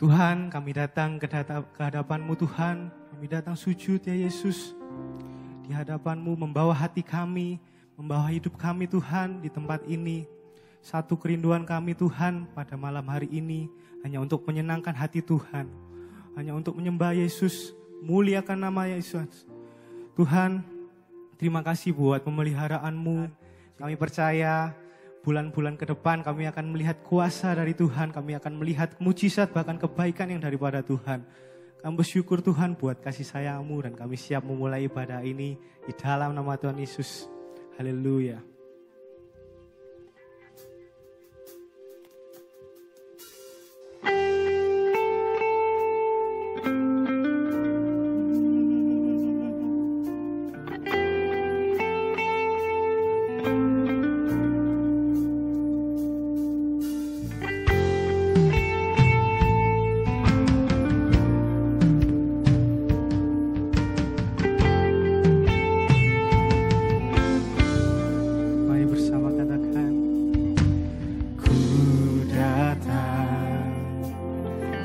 Tuhan, kami datang ke hadapan-Mu Tuhan. Kami datang sujud ya Yesus. Di hadapan-Mu membawa hati kami, membawa hidup kami Tuhan di tempat ini. Satu kerinduan kami Tuhan pada malam hari ini hanya untuk menyenangkan hati Tuhan. Hanya untuk menyembah Yesus, muliakan nama Yesus. Tuhan, terima kasih buat pemeliharaanmu. Kami percaya bulan-bulan ke depan kami akan melihat kuasa dari Tuhan. Kami akan melihat mujizat bahkan kebaikan yang daripada Tuhan. Kami bersyukur Tuhan buat kasih sayang-Mu dan kami siap memulai ibadah ini di dalam nama Tuhan Yesus. Haleluya.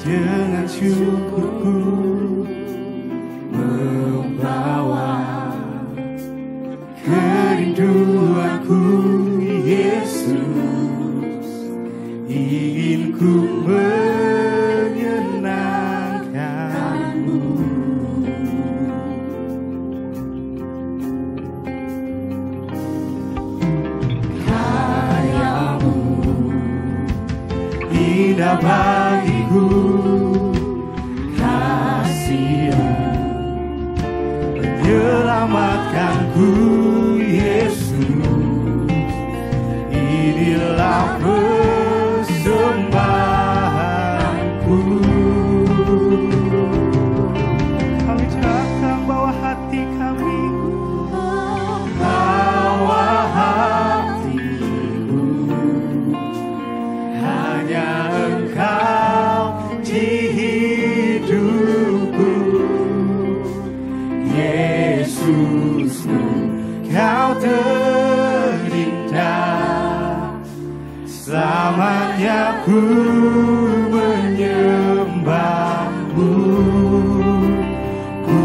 Dengan syukurku membawa kerinduanku Yesus, ingin ku menyenangkan-Mu. Karya-Mu indah bagiku, menyelamatkanku Yesus, inilah persembahanku. Kami datang bawa hati kami, bawa hatiku, hanya Engkau di hidupku. Yesusku, Kau terindah, selamanya ku menyembah-Mu. Ku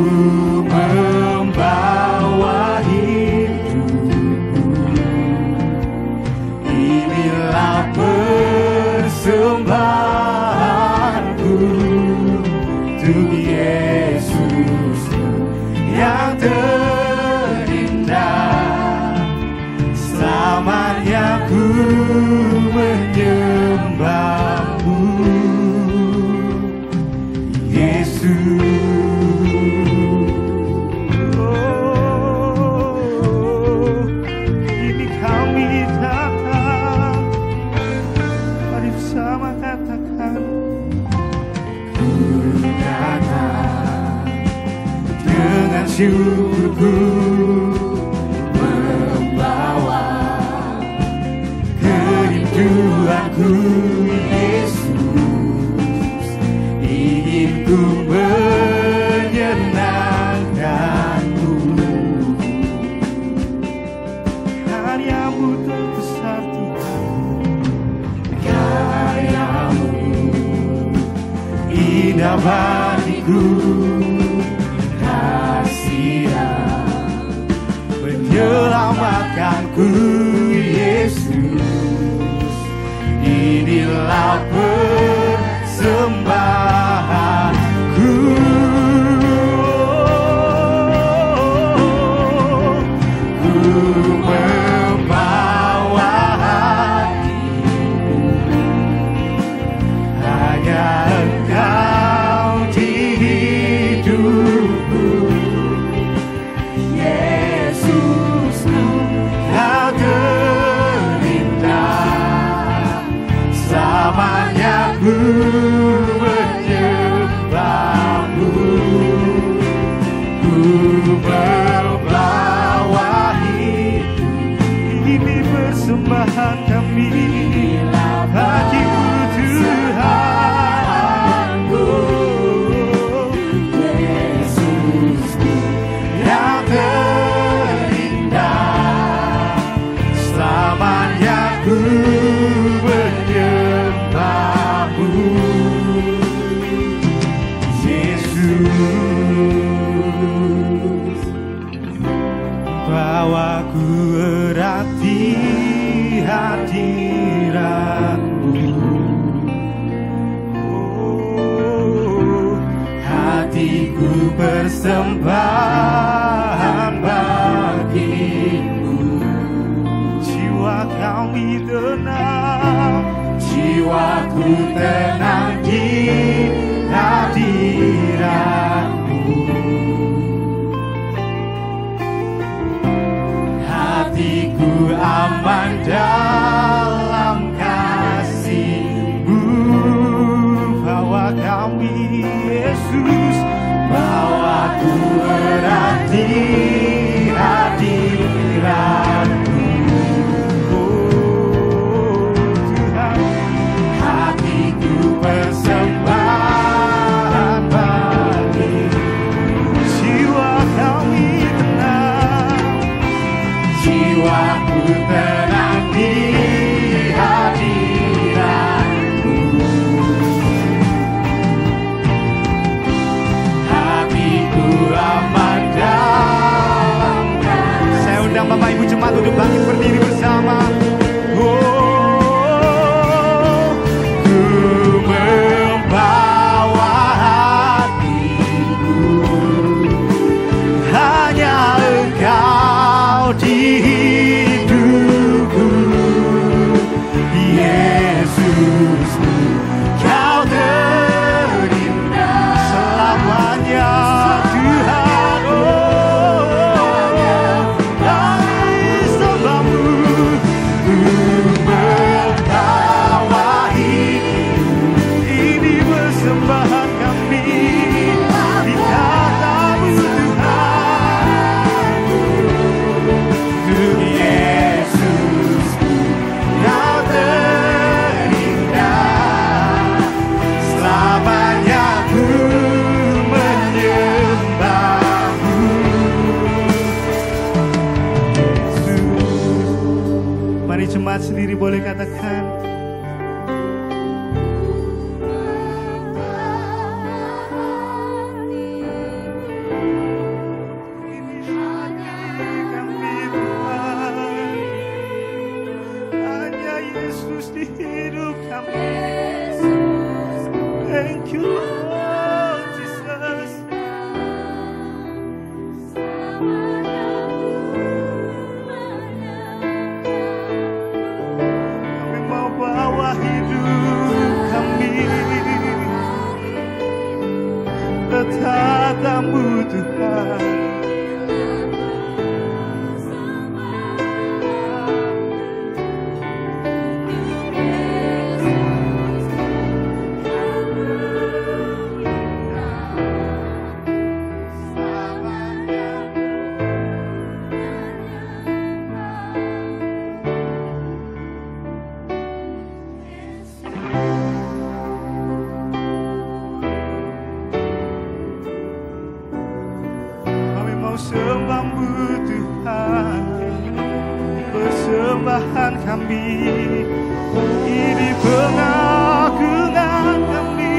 membawa hidupku, inilah persembahanku untuk Yesus yang terindah, selamanya ku menyembah-Mu, Yesus. oh, ini kami datang. Mari bersama katakan, Ku datang dengan syukurku membawa kerinduanku Yesus, ingin ku menyenangkan-Mu. karya-Mu terbesar Tuhan. Karya-Mu indah bagiku, menyelamatkanku Yesus, inilah persembahanku. Ku membawa hatiku, hanya Engkau di hidupku. Yesusku, Kau terindah, selamanya ku menyembah-Mu. Ku membawa hidup, Ini persembahan kami bagi-Mu Tuhan. Yesusku yang terindah, selamanya ku menyembah-Mu. Ku tenang di hadirat-Mu. Hatiku aman dalam kasih-Mu. Bawa kami Yesus, bawa ku erat di hadirat-Mu. Persembahan bagi-Mu, jiwa kami tenang, jiwaku tenang di hadirat-Mu. Hatiku aman dalam kasih. Saya undang Bapak Ibu Jemaat untuk bangkit berdiri bersama. Jemaat sendiri boleh katakan, ini hanya kami Tuhan, hanya Yesus di hidup kami. Thank you Lord Jesus. Bawa hidup kami tetap-Mu Tuhan. Sembah-Mu Tuhan, persembahan kami, ini pengagungan kami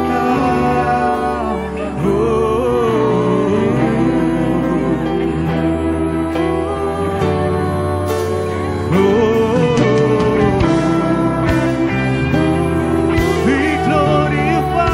Tuhan. We glorify.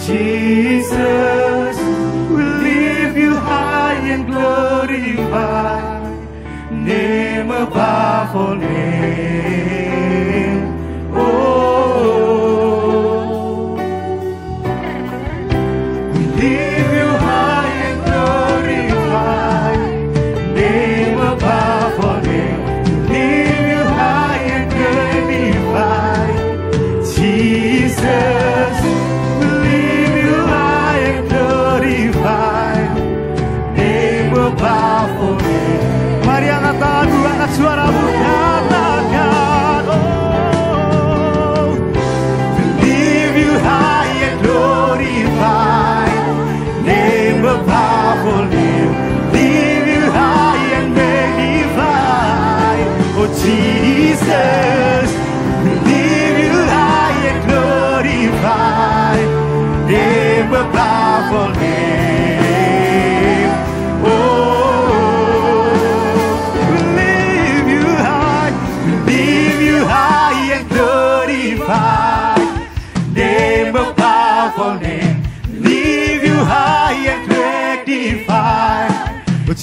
Jesus, we lift You high and glorify, name above all name. Oh, we lift You high and glorify, name above all name. We lift You high and glorify, Jesus. Mari angkat tangan, angkat suaramu, katakan.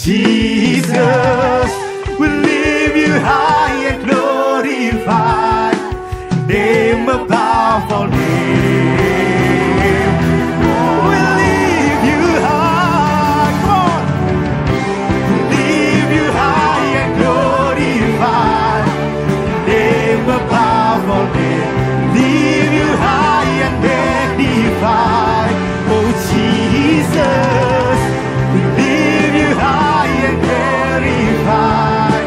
Jesus, we lift you high and glorify, name above all name. We lift you high, come on. We lift you high and glorify, name above all name. Lift you high and magnify, oh Jesus. We lift you high and glorify,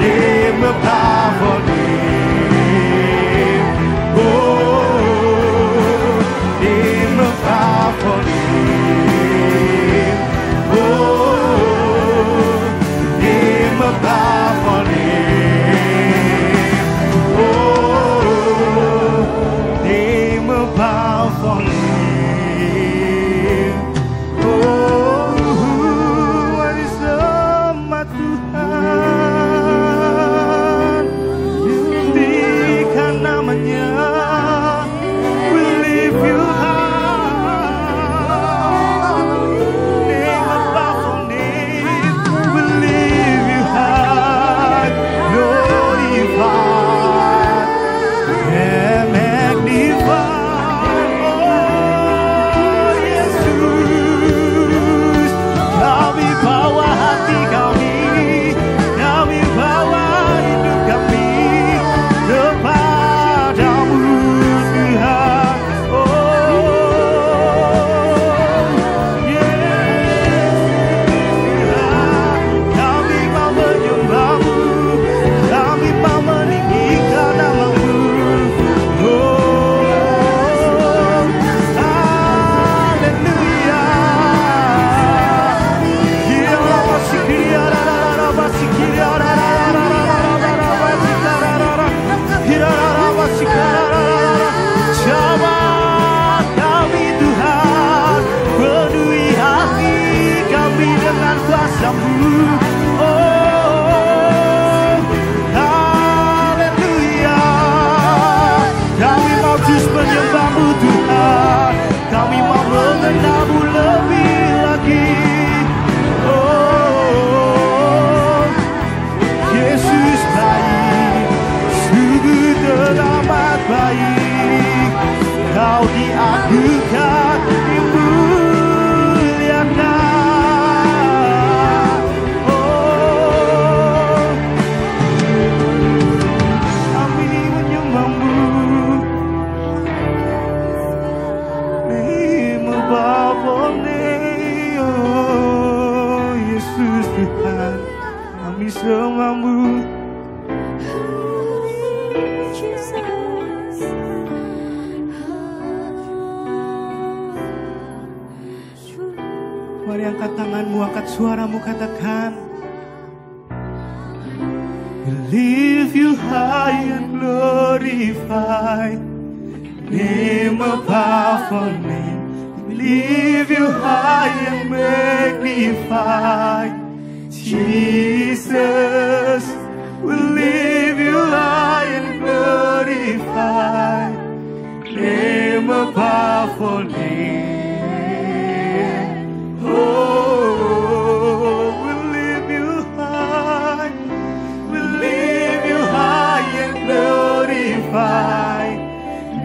name above all name. Oh, name above all name. Oh, name above all name. Oh, name above all name. Mari angkat tanganmu, angkat suaramu, katakan, we lift you high and glorify, name above all name. We lift you high and magnify, Jesus. We lift you high and glorify, name above all name. Oh, we lift you high, we lift you high and glorify,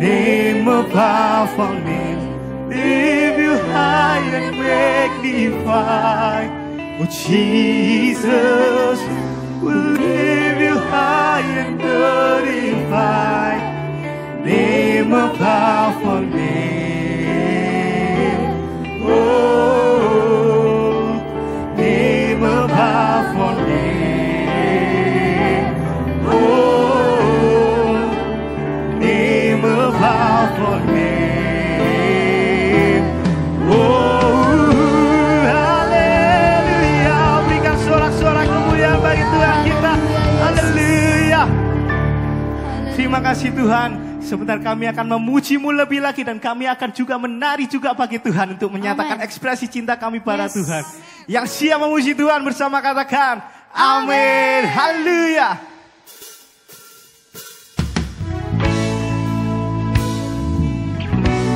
name above all name. Lift you high and magnify, oh Jesus. We lift you high and glorify, name above all name. Oh, name above all name. Oh, name above all name. Oh, haleluya. Berikan sorak-sorak kemuliaan bagi Tuhan kita. Haleluya. Terima kasih Tuhan. Sebentar kami akan memuji-Mu lebih lagi, dan kami akan juga menari juga bagi Tuhan untuk menyatakan ekspresi cinta kami pada Tuhan. Yang siap memuji Tuhan bersama katakan amin. Haleluya.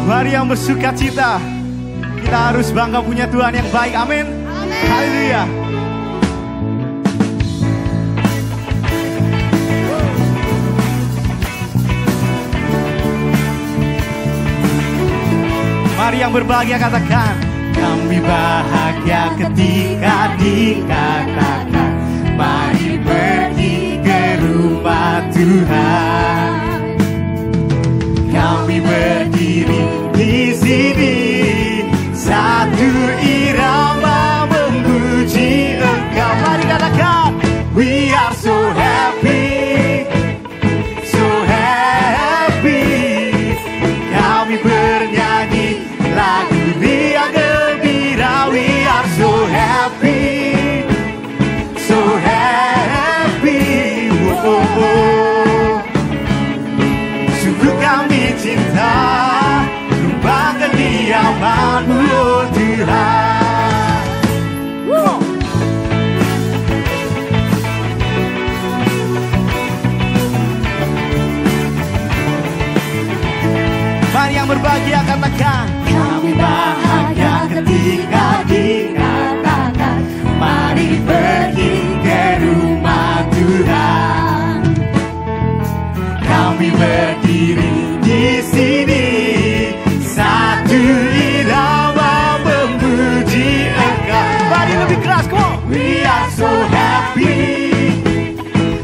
Mari yang bersuka cita, kita harus bangga punya Tuhan yang baik. Amin. Haleluya. Mari yang berbahagia katakan, kami bahagia ketika dikatakan, mari pergi ke rumah Tuhan. Kami berdiri di sini, satu irama memuji Engkau. Mari katakan, we are so happy, so happy. Kami bernyanyi lagu riang gembira. We are so happy, so happy. Oh, oh, oh. Sungguh kami cinta rumah kediaman-Mu, oh Tuhan. Mari yang berbahagia katakan, kami bahagia ketika dikatakan, mari pergi ke rumah Tuhan. Kami berdiri di sini, satu irama memuji Engkau. Mari lebih keras, come on. We are so happy,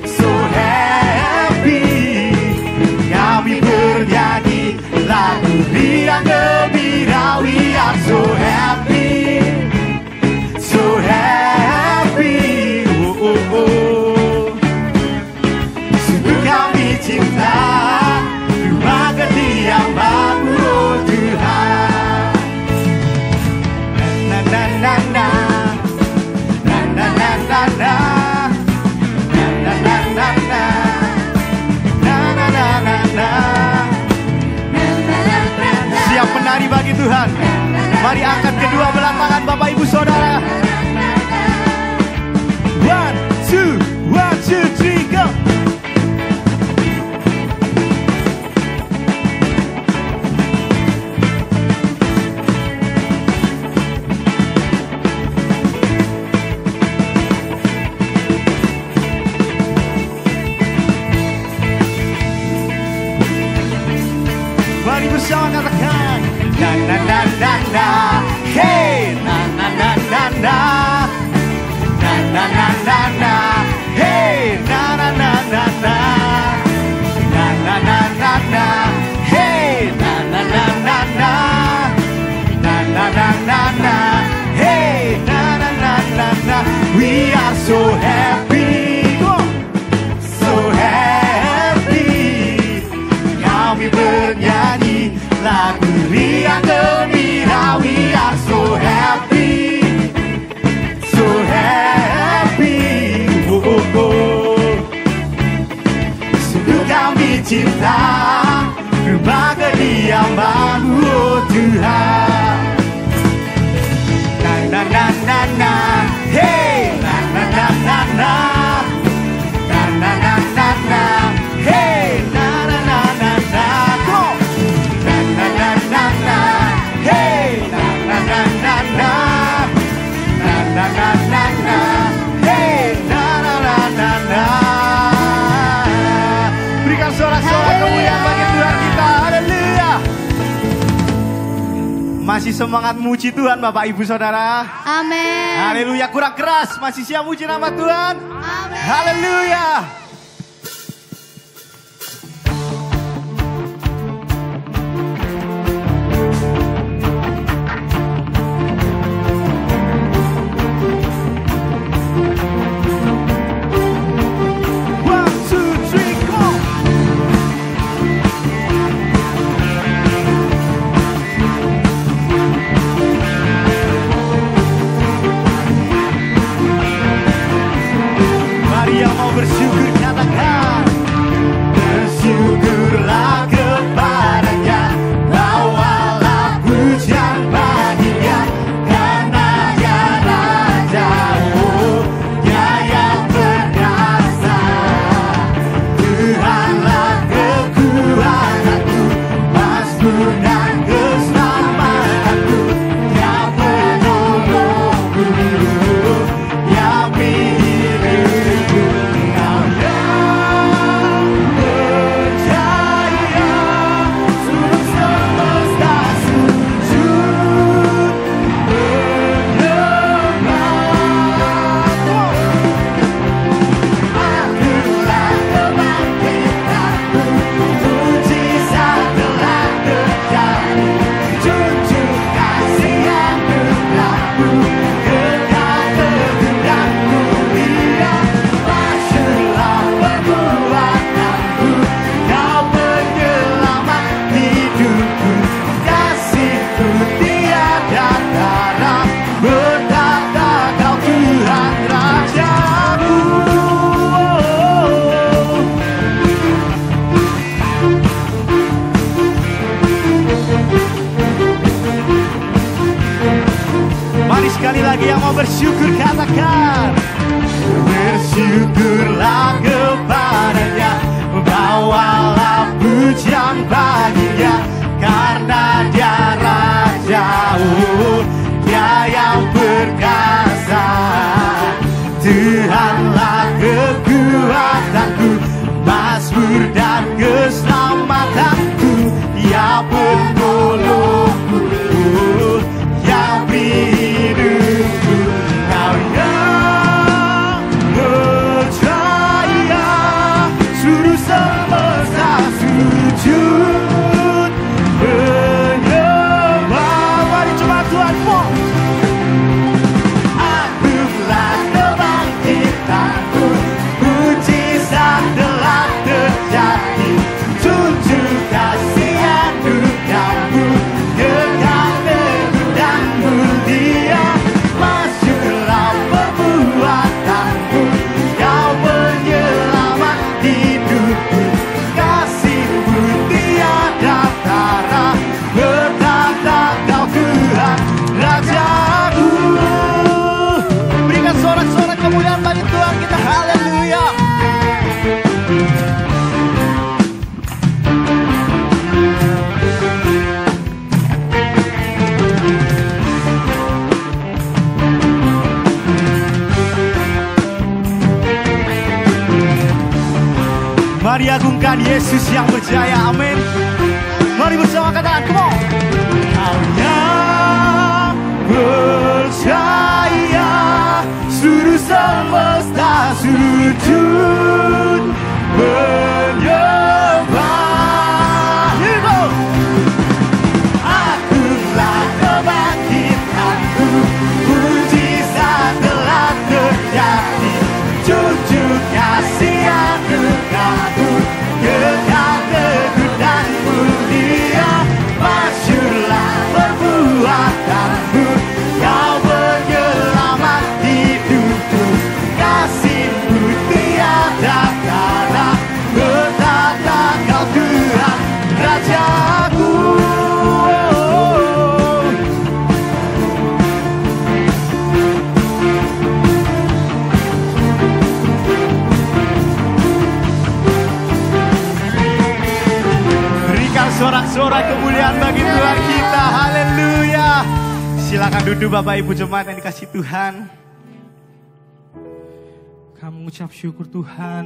so happy. Kami bernyanyi lagu riang gembira. We are so happy, so happy. Oh, oh, oh. Sungguh kami cinta rumah kediaman-Mu, oh Tuhan. Na na na na, na na na na na, na na na na na, na na na na na. Siap menari bagi Tuhan. Mari angkat kedua belah tangan Bapak Ibu Saudara. 1, 2, 3, go. Mari bersama katakan, na na na na na, hey, na na na na na, na na na na na, hey, na na na na na, na na na na na, hey, na na na na na, na na na na na, hey, na na na na na. We are so happy, so happy. Kami bernyanyi lagu riang gembira. We are so happy, so happy. Oh, oh, oh. Sungguh kami cinta rumah kediaman-Mu, oh Tuhan. Na na na na na, hey, na na na na na, na na na na na, hey, na na na na na, go. Na na na na na, hey, na na na na na, na na na na na, hey, na na na na na. Berikan sorak-sorak kemuliaan bagi Tuhan kita. Haleluya. Masih semangat muji Tuhan Bapak Ibu Saudara? Amin. Haleluya, kurang keras. Masih siap muji nama Tuhan? Amin. Haleluya. Mari yang mau bersyukur bersyukur, katakan. Bersyukurlah kepadanya, bawalah pujian baginya, karena dia Raja, dia yang perkasa. Tuhanlah kekuatanku, mazmur dan keselamatanku, Dia penolongku, yang beri hidupku. Kau yang percaya, seluruh semesta sujud menyembah. Mari coba Tuhan, akulah kebangkitanku, mujizat telah terjadi, cucu kasih anugerahmu, kekal teguh dan mulia. Masyurlah perbuatanmu, kau menyelamat hidupku, kasihmu tiada tara, bertata kau Tuhan Rajaku. Berikan sorak-sorak kemuliaan bagi Tuhan kita, haleluya. Mari agungkan Yesus yang berjaya, amin. Mari bersama katakan, come on. Kau yang percaya, seluruh semesta sujud menyembah. Here we go. Akulah kebangkitanku, mujizat telah terjadi, cucu kasih anugerahmu, kekal teguh dan mulia. Masyurlah perbuatanmu, kau menyelamat hidupku, kasihmu tiada tara, bertata kau Tuhan Rajaku. Berikan sorak-sorai kemuliaan bagi Tuhan kita, haleluya. Silakan duduk Bapak Ibu jemaat yang dikasih Tuhan. Kami mengucap syukur Tuhan,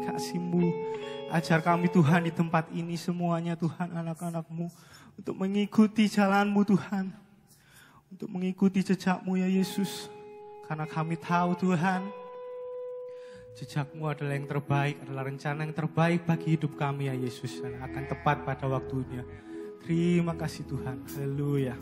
kasih-Mu. Ajar kami Tuhan di tempat ini semuanya Tuhan, anak-anak-Mu, untuk mengikuti jalan-Mu Tuhan, untuk mengikuti jejak-Mu ya Yesus. Karena kami tahu Tuhan, jejak-Mu adalah yang terbaik, adalah rencana yang terbaik bagi hidup kami ya Yesus, dan akan tepat pada waktunya. Terima kasih Tuhan, haleluya.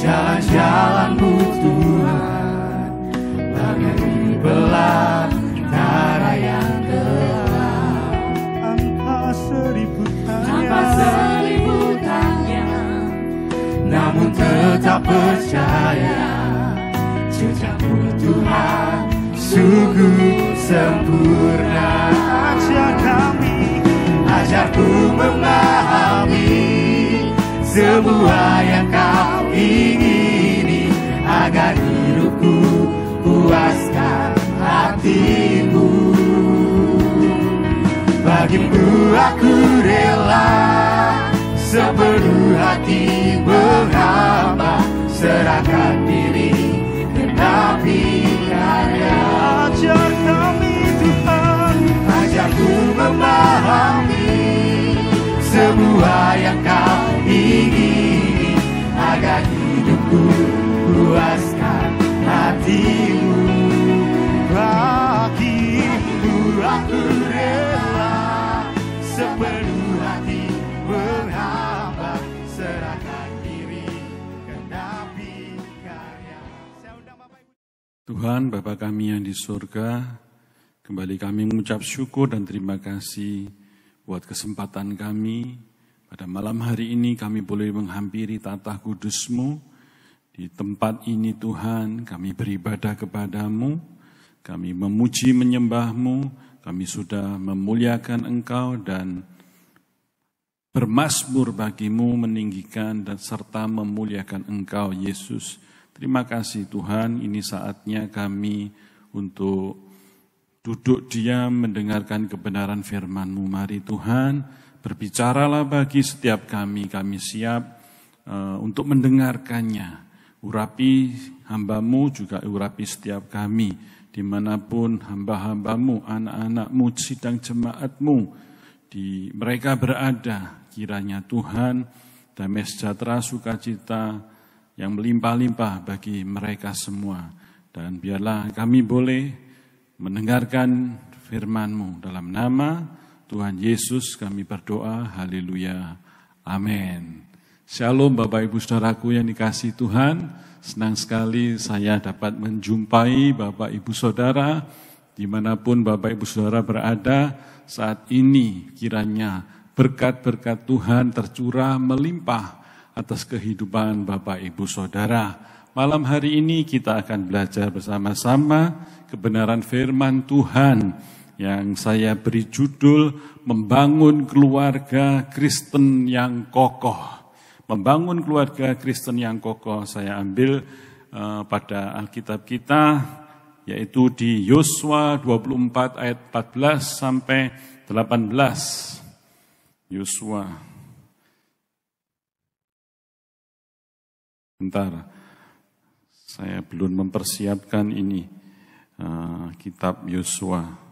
jalan-jalan-Mu Tuhan, bagai di belantara yang gelap. tetap percaya, jejak-Mu Tuhan sungguh sempurna. Ajarku memahami semua yang Kau ingini, agar hidupku puaskan hati-Mu. Bagimu aku rela sepenuh hati menghamba, serahkan diri genapi karya. Ajar kami Tuhan, ajarku memahami semua yang Kau ingini, agar hidupku puaskan hati-Mu. Bagimu aku rela sepenuh hati menghamba, serahkan diri genapi karya. Tuhan Bapa kami yang di surga, kembali kami mengucap syukur dan terima kasih buat kesempatan kami. Pada malam hari ini kami boleh menghampiri tatah kudus-Mu. Di tempat ini Tuhan kami beribadah kepada-Mu, kami memuji menyembah-Mu, kami sudah memuliakan Engkau dan bermazmur bagi-Mu, meninggikan dan serta memuliakan Engkau Yesus. Terima kasih Tuhan, ini saatnya kami untuk duduk diam mendengarkan kebenaran firman-Mu. Mari Tuhan, berbicaralah bagi setiap kami siap untuk mendengarkannya. Urapi hamba-Mu, juga urapi setiap kami, dimanapun hamba-hamba-Mu, anak-anak-Mu, sidang jemaat-Mu, mereka berada. Kiranya Tuhan, damai sejahtera, sukacita yang melimpah-limpah bagi mereka semua. Dan biarlah kami boleh mendengarkan firman-Mu. Dalam nama Tuhan Yesus kami berdoa, haleluya, amin. Shalom Bapak Ibu Saudaraku yang dikasihi Tuhan, senang sekali saya dapat menjumpai Bapak Ibu Saudara, dimanapun Bapak Ibu Saudara berada saat ini. Kiranya berkat-berkat Tuhan tercurah melimpah atas kehidupan Bapak Ibu Saudara. Malam hari ini kita akan belajar bersama-sama kebenaran firman Tuhan yang saya beri judul Membangun Keluarga Kristen yang Kokoh. Membangun keluarga Kristen yang kokoh. Saya ambil pada Alkitab kita, yaitu di Yosua 24 ayat 14 sampai 18. Yosua. Bentar, saya belum mempersiapkan ini, kitab Yosua.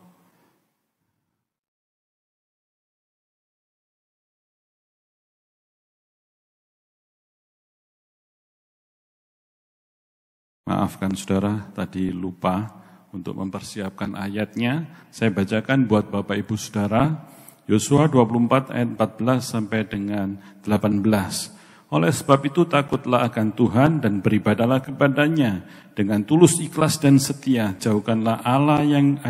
Maafkan saudara, tadi lupa untuk mempersiapkan ayatnya. Saya bacakan buat Bapak Ibu Saudara, Yosua 24 ayat 14 sampai dengan 18. Oleh sebab itu takutlah akan Tuhan dan beribadalah kepadanya dengan tulus ikhlas dan setia. Jauhkanlah Allah yang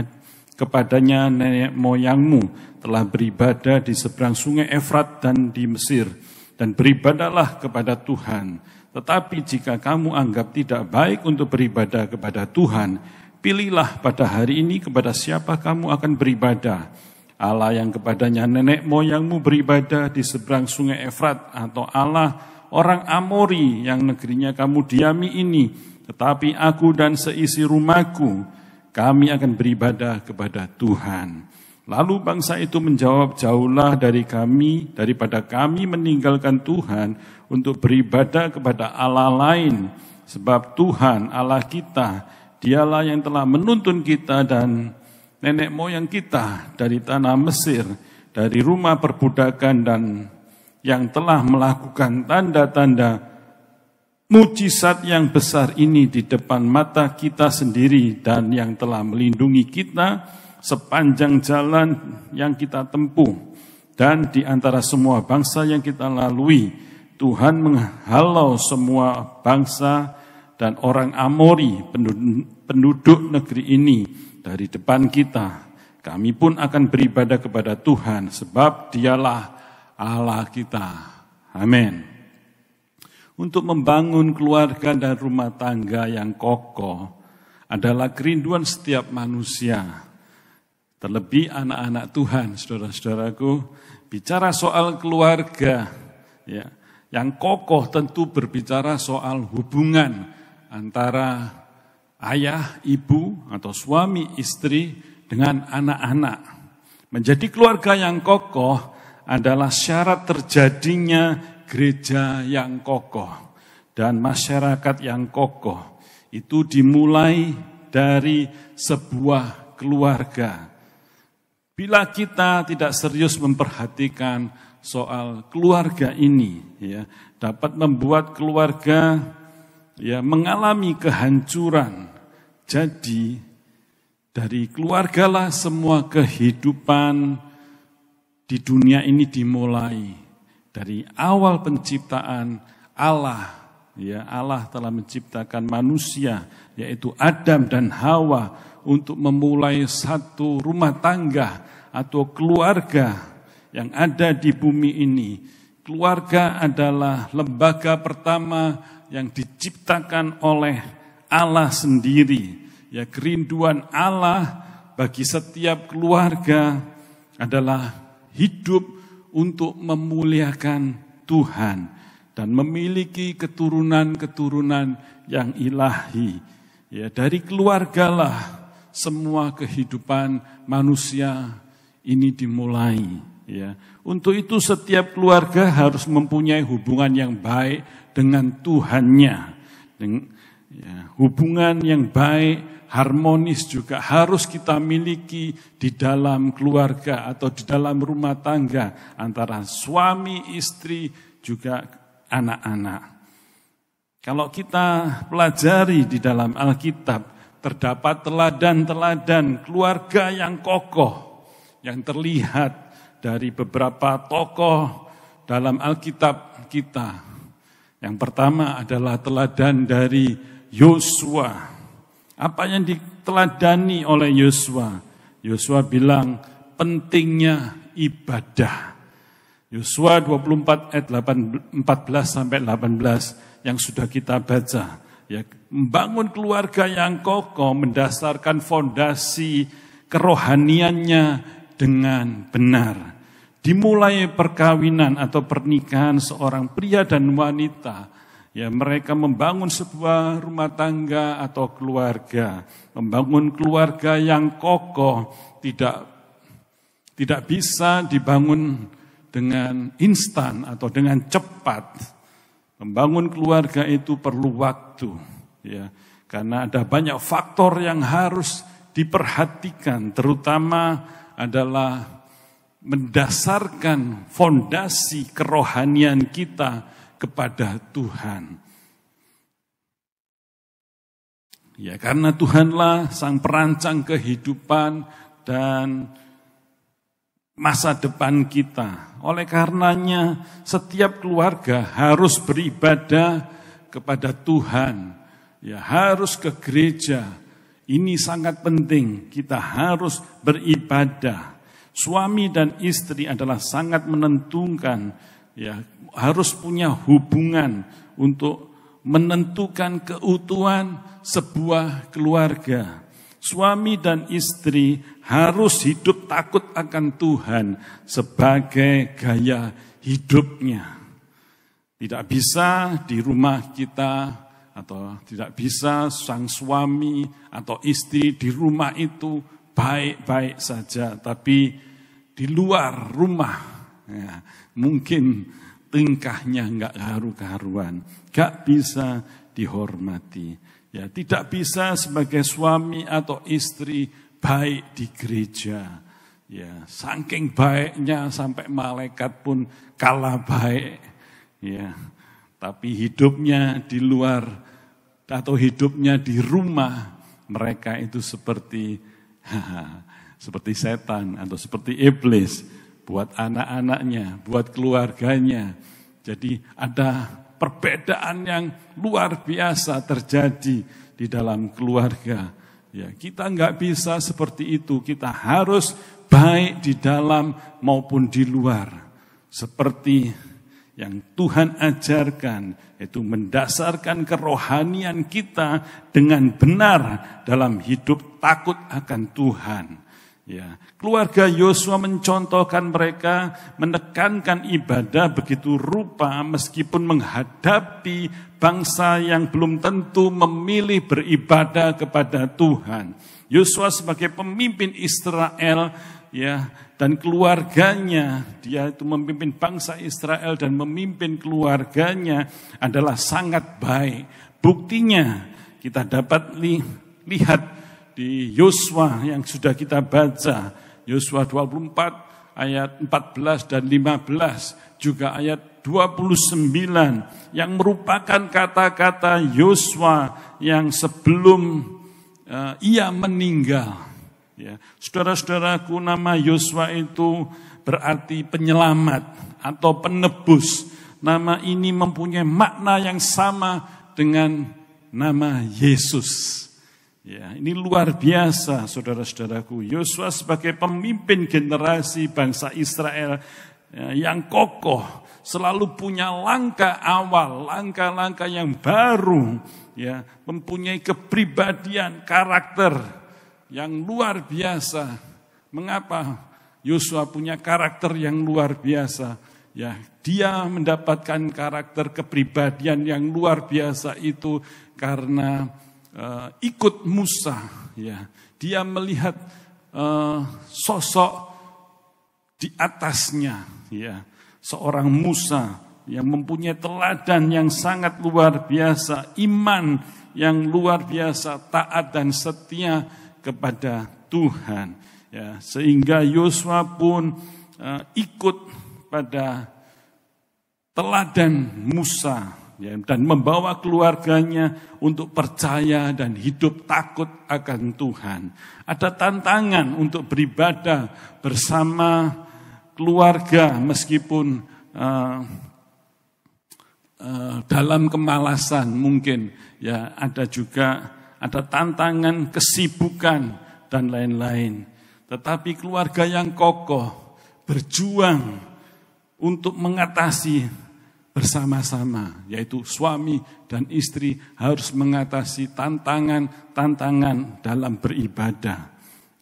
kepadanya nenek moyangmu telah beribadah di seberang sungai Efrat dan di Mesir. Dan beribadalah kepada Tuhan. Tetapi jika kamu anggap tidak baik untuk beribadah kepada Tuhan, pilihlah pada hari ini kepada siapa kamu akan beribadah. Allah yang kepadanya nenek moyangmu beribadah di seberang sungai Efrat, atau Allah orang Amori yang negerinya kamu diami ini. Tetapi aku dan seisi rumahku, kami akan beribadah kepada Tuhan. Lalu bangsa itu menjawab, jauhlah dari kami, daripada kami meninggalkan Tuhan untuk beribadah kepada Allah lain. Sebab Tuhan Allah kita, dialah yang telah menuntun kita dan nenek moyang kita dari tanah Mesir, dari rumah perbudakan, dan yang telah melakukan tanda-tanda mujizat yang besar ini di depan mata kita sendiri, dan yang telah melindungi kita sepanjang jalan yang kita tempuh. Dan di antara semua bangsa yang kita lalui, Tuhan menghalau semua bangsa dan orang Amori, penduduk negeri ini, dari depan kita. Kami pun akan beribadah kepada Tuhan, sebab dialah Allah kita. Amin. Untuk membangun keluarga dan rumah tangga yang kokoh adalah kerinduan setiap manusia. Terlebih anak-anak Tuhan, saudara-saudaraku, bicara soal keluarga, ya, yang kokoh tentu berbicara soal hubungan antara ayah, ibu, atau suami, istri dengan anak-anak. Menjadi keluarga yang kokoh adalah syarat terjadinya gereja yang kokoh dan masyarakat yang kokoh. Itu dimulai dari sebuah keluarga. Bila kita tidak serius memperhatikan soal keluarga ini, ya, dapat membuat keluarga ya mengalami kehancuran. Jadi dari keluargalah semua kehidupan di dunia ini dimulai. Dari awal penciptaan Allah, ya, Allah telah menciptakan manusia, yaitu Adam dan Hawa, untuk memulai satu rumah tangga atau keluarga yang ada di bumi ini. Keluarga adalah lembaga pertama yang diciptakan oleh Allah sendiri. Ya, kerinduan Allah bagi setiap keluarga adalah hidup untuk memuliakan Tuhan dan memiliki keturunan-keturunan yang ilahi. Ya, dari keluargalah semua kehidupan manusia ini dimulai. Ya, untuk itu setiap keluarga harus mempunyai hubungan yang baik dengan Tuhannya. Ya, hubungan yang baik, harmonis juga harus kita miliki di dalam keluarga atau di dalam rumah tangga antara suami, istri, juga anak-anak. Kalau kita pelajari di dalam Alkitab, terdapat teladan-teladan keluarga yang kokoh yang terlihat dari beberapa tokoh dalam Alkitab kita. Yang pertama adalah teladan dari Yosua. Apa yang diteladani oleh Yosua? Yosua bilang pentingnya ibadah. Yosua 24 ayat 14 sampai 18 yang sudah kita baca. Ya, membangun keluarga yang kokoh mendasarkan fondasi kerohaniannya dengan benar. Dimulai perkawinan atau pernikahan seorang pria dan wanita. Ya, mereka membangun sebuah rumah tangga atau keluarga, membangun keluarga yang kokoh, tidak bisa dibangun dengan instan atau dengan cepat. Membangun keluarga itu perlu waktu, ya, karena ada banyak faktor yang harus diperhatikan, terutama adalah mendasarkan fondasi kerohanian kita kepada Tuhan. Ya, karena Tuhanlah sang perancang kehidupan dan masa depan kita. Oleh karenanya setiap keluarga harus beribadah kepada Tuhan. Ya, harus ke gereja. Ini sangat penting. Kita harus beribadah. Suami dan istri adalah sangat menentukan, ya, harus punya hubungan untuk menentukan keutuhan sebuah keluarga. Suami dan istri harus hidup takut akan Tuhan sebagai gaya hidupnya. Tidak bisa di rumah kita atau tidak bisa sang suami atau istri di rumah itu baik-baik saja, tapi di luar rumah ya, mungkin tingkahnya enggak karu-karuan, enggak bisa dihormati. Ya, tidak bisa sebagai suami atau istri baik di gereja. Ya, saking baiknya sampai malaikat pun kalah baik. Ya, tapi hidupnya di luar atau hidupnya di rumah mereka itu seperti setan atau seperti iblis buat anak-anaknya, buat keluarganya. Jadi ada perbedaan yang luar biasa terjadi di dalam keluarga. Ya, kita enggak bisa seperti itu. Kita harus baik di dalam maupun di luar. Seperti yang Tuhan ajarkan, yaitu mendasarkan kerohanian kita dengan benar dalam hidup takut akan Tuhan. Ya, keluarga Yosua mencontohkan mereka menekankan ibadah begitu rupa meskipun menghadapi bangsa yang belum tentu memilih beribadah kepada Tuhan. Yosua sebagai pemimpin Israel, ya, dan keluarganya, dia itu memimpin bangsa Israel dan memimpin keluarganya adalah sangat baik. Buktinya kita dapat lihat di Yosua yang sudah kita baca, Yosua 24 ayat 14 dan 15, juga ayat 29 yang merupakan kata-kata Yosua yang sebelum ia meninggal. Ya, saudara-saudaraku, nama Yosua itu berarti penyelamat atau penebus. Nama ini mempunyai makna yang sama dengan nama Yesus. Ya, ini luar biasa, saudara-saudaraku. Yosua sebagai pemimpin generasi bangsa Israel yang kokoh, selalu punya langkah awal, langkah-langkah yang baru, ya, mempunyai kepribadian, karakter yang luar biasa. Mengapa Yosua punya karakter yang luar biasa? Ya, dia mendapatkan karakter kepribadian yang luar biasa itu karena ikut Musa. Ya, dia melihat sosok di atasnya, ya, seorang Musa yang mempunyai teladan yang sangat luar biasa, iman yang luar biasa, taat dan setia kepada Tuhan, ya, sehingga Yosua pun ikut pada teladan Musa, ya, dan membawa keluarganya untuk percaya dan hidup takut akan Tuhan. Ada tantangan untuk beribadah bersama keluarga meskipun dalam kemalasan mungkin, ya, ada tantangan, kesibukan, dan lain-lain. Tetapi keluarga yang kokoh berjuang untuk mengatasi bersama-sama, yaitu suami dan istri harus mengatasi tantangan dalam beribadah.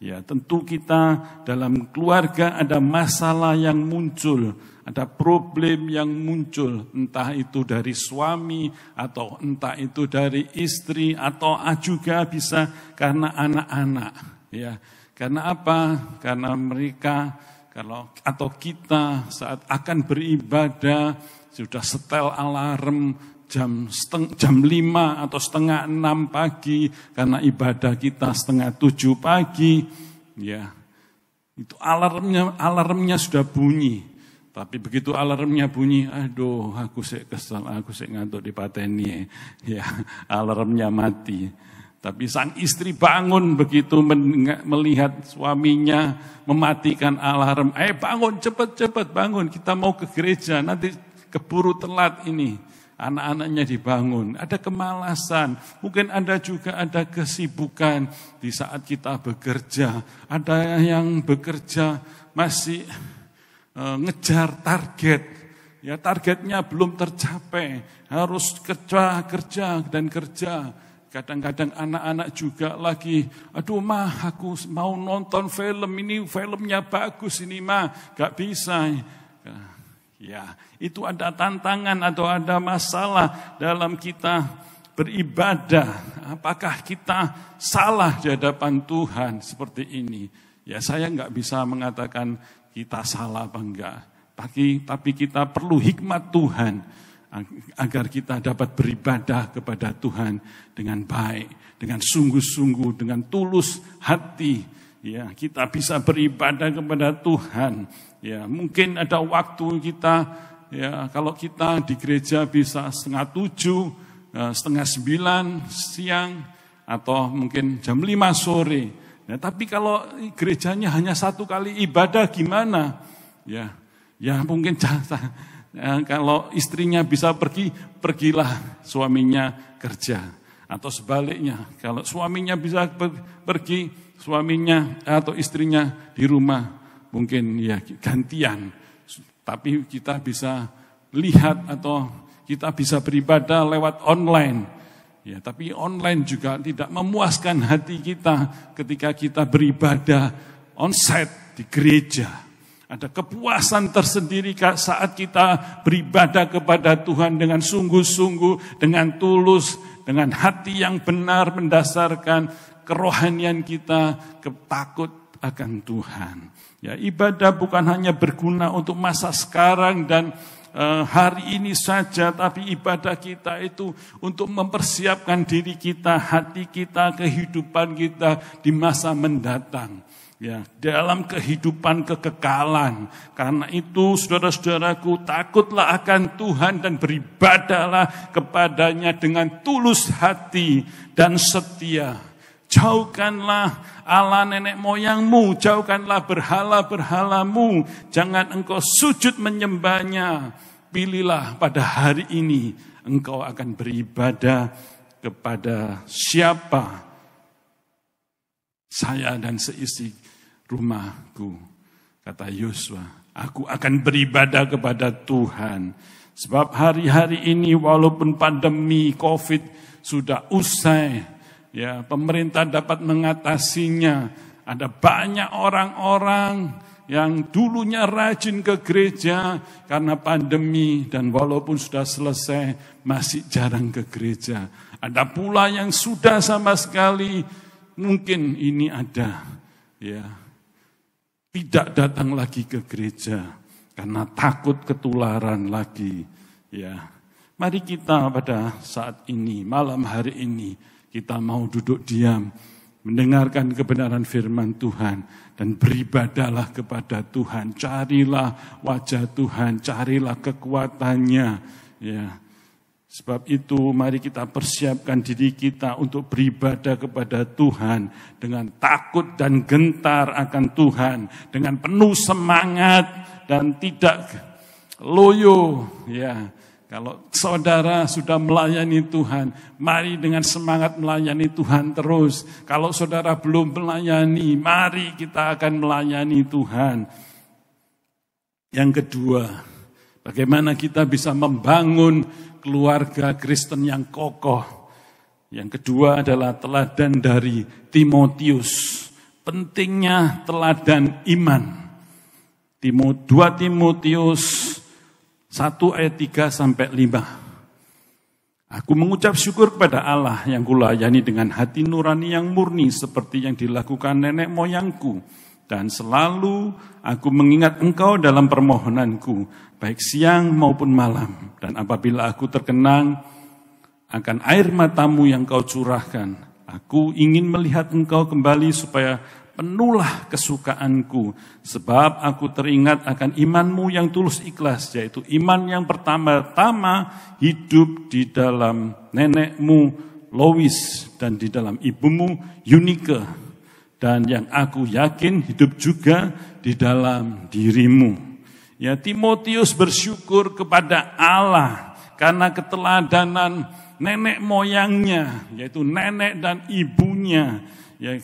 Ya, tentu kita dalam keluarga ada masalah yang muncul, ada problem yang muncul, entah itu dari suami atau entah itu dari istri atau juga bisa karena anak-anak. Ya, karena apa? Karena mereka atau kita saat akan beribadah sudah setel alarm jam 5 atau setengah 6 pagi karena ibadah kita setengah 7 pagi, ya, itu alarmnya sudah bunyi. Tapi begitu alarmnya bunyi, aduh, aku kesel, aku ngantuk dipateni, ya, alarmnya mati. Tapi sang istri bangun begitu melihat suaminya mematikan alarm. Bangun, cepat bangun, kita mau ke gereja, nanti keburu telat ini. Anak-anaknya dibangun, ada kemalasan, mungkin ada kesibukan di saat kita bekerja. Ada yang bekerja masih ngejar target, ya, targetnya belum tercapai, harus kerja. Kadang-kadang anak-anak juga lagi, aduh mah, aku mau nonton film, ini filmnya bagus ini mah, gak bisa. Ya, itu ada tantangan atau ada masalah dalam kita beribadah. Apakah kita salah di hadapan Tuhan seperti ini? Ya, saya enggak bisa mengatakan kita salah apa enggak. Tapi kita perlu hikmat Tuhan agar kita dapat beribadah kepada Tuhan dengan baik, dengan sungguh-sungguh, dengan tulus hati. Ya, kita bisa beribadah kepada Tuhan. Ya, mungkin ada waktu kita, ya, kalau kita di gereja bisa 6:30, 8:30 siang, atau mungkin jam 5 sore. Ya, tapi kalau gerejanya hanya 1 kali ibadah gimana? Ya mungkin kalau istrinya bisa pergilah suaminya kerja. Atau sebaliknya, kalau suaminya bisa pergi, suaminya atau istrinya di rumah, mungkin ya gantian. Tapi kita bisa lihat atau kita bisa beribadah lewat online. Ya, tapi online juga tidak memuaskan hati kita ketika kita beribadah onsite di gereja. Ada kepuasan tersendiri saat kita beribadah kepada Tuhan dengan sungguh-sungguh, dengan tulus, dengan hati yang benar mendasarkan kerohanian kita, takut akan Tuhan. Ya, ibadah bukan hanya berguna untuk masa sekarang dan hari ini saja, tapi ibadah kita itu untuk mempersiapkan diri kita, hati kita, kehidupan kita di masa mendatang. Ya, dalam kehidupan kekekalan. Karena itu saudara-saudaraku, takutlah akan Tuhan dan beribadahlah kepadanya dengan tulus hati dan setia. Jauhkanlah Allah nenek moyangmu, jauhkanlah berhala-berhalamu. Jangan engkau sujud menyembahnya. Pilihlah pada hari ini engkau akan beribadah kepada siapa? Saya dan seisi rumahku, kata Yosua, aku akan beribadah kepada Tuhan. Sebab hari-hari ini walaupun pandemi COVID sudah usai, ya, pemerintah dapat mengatasinya. Ada banyak orang-orang yang dulunya rajin ke gereja karena pandemi dan walaupun sudah selesai masih jarang ke gereja. Ada pula yang sudah sama sekali mungkin ini ada, ya, tidak datang lagi ke gereja karena takut ketularan lagi. Ya, mari kita pada saat ini, malam hari ini, kita mau duduk diam, mendengarkan kebenaran firman Tuhan dan beribadahlah kepada Tuhan. Carilah wajah Tuhan, carilah kekuatannya. Ya, sebab itu mari kita persiapkan diri kita untuk beribadah kepada Tuhan dengan takut dan gentar akan Tuhan, dengan penuh semangat dan tidak loyo. Ya, kalau saudara sudah melayani Tuhan, mari dengan semangat melayani Tuhan terus. Kalau saudara belum melayani, mari kita akan melayani Tuhan. Yang kedua, bagaimana kita bisa membangun keluarga Kristen yang kokoh. Yang kedua adalah teladan dari Timotius. Pentingnya teladan iman. 2 Timotius 1 ayat 3 sampai 5. Aku mengucap syukur kepada Allah yang kulayani dengan hati nurani yang murni seperti yang dilakukan nenek moyangku. Dan selalu aku mengingat engkau dalam permohonanku, baik siang maupun malam. Dan apabila aku terkenang akan air matamu yang kau curahkan, aku ingin melihat engkau kembali supaya penuhlah kesukaanku. Sebab aku teringat akan imanmu yang tulus ikhlas, yaitu iman yang pertama-tama hidup di dalam nenekmu Lois dan di dalam ibumu Eunike. Dan yang aku yakin hidup juga di dalam dirimu. Ya, Timotius bersyukur kepada Allah karena keteladanan nenek moyangnya, yaitu nenek dan ibunya, ya,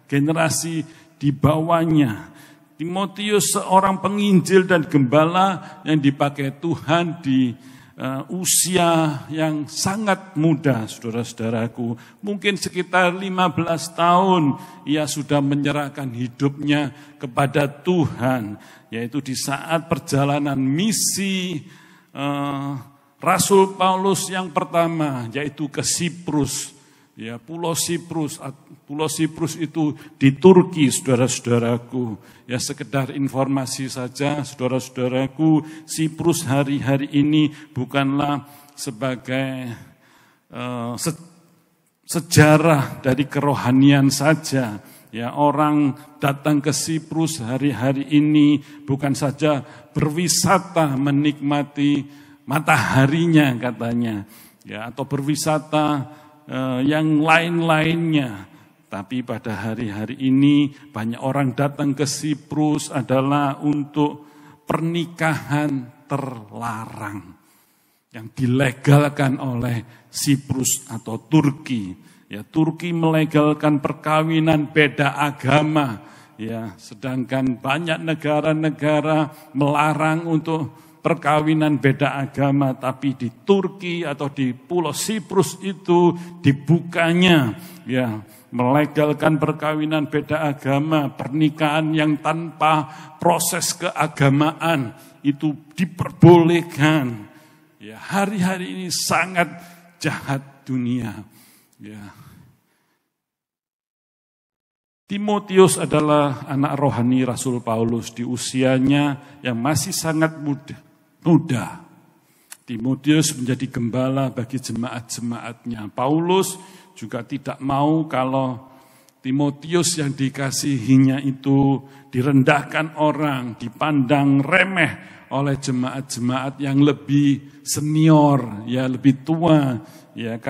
generasi di bawahnya. Timotius seorang penginjil dan gembala yang dipakai Tuhan di usia yang sangat muda, saudara-saudaraku. Mungkin sekitar 15 tahun ia sudah menyerahkan hidupnya kepada Tuhan. Yaitu di saat perjalanan misi Rasul Paulus yang pertama, yaitu ke Siprus. Ya, Pulau Siprus itu di Turki, saudara-saudaraku. Ya, sekedar informasi saja, saudara-saudaraku, Siprus hari-hari ini bukanlah sebagai sejarah dari kerohanian saja. Ya, orang datang ke Siprus hari-hari ini bukan saja berwisata menikmati mataharinya katanya, ya, atau berwisata yang lain-lainnya. Tapi pada hari-hari ini banyak orang datang ke Siprus adalah untuk pernikahan terlarang yang dilegalkan oleh Siprus atau Turki. Ya, Turki melegalkan perkawinan beda agama. Ya, sedangkan banyak negara-negara melarang untuk perkawinan beda agama, tapi di Turki atau di Pulau Siprus itu dibukanya ya melegalkan perkawinan beda agama, pernikahan yang tanpa proses keagamaan itu diperbolehkan. Ya, hari-hari ini sangat jahat dunia. Ya. Timotius adalah anak rohani Rasul Paulus di usianya yang masih sangat muda. Timotius menjadi gembala bagi jemaat-jemaatnya. Paulus juga tidak mau kalau Timotius yang dikasihinya itu direndahkan orang, dipandang remeh oleh jemaat-jemaat yang lebih senior, ya lebih tua, ya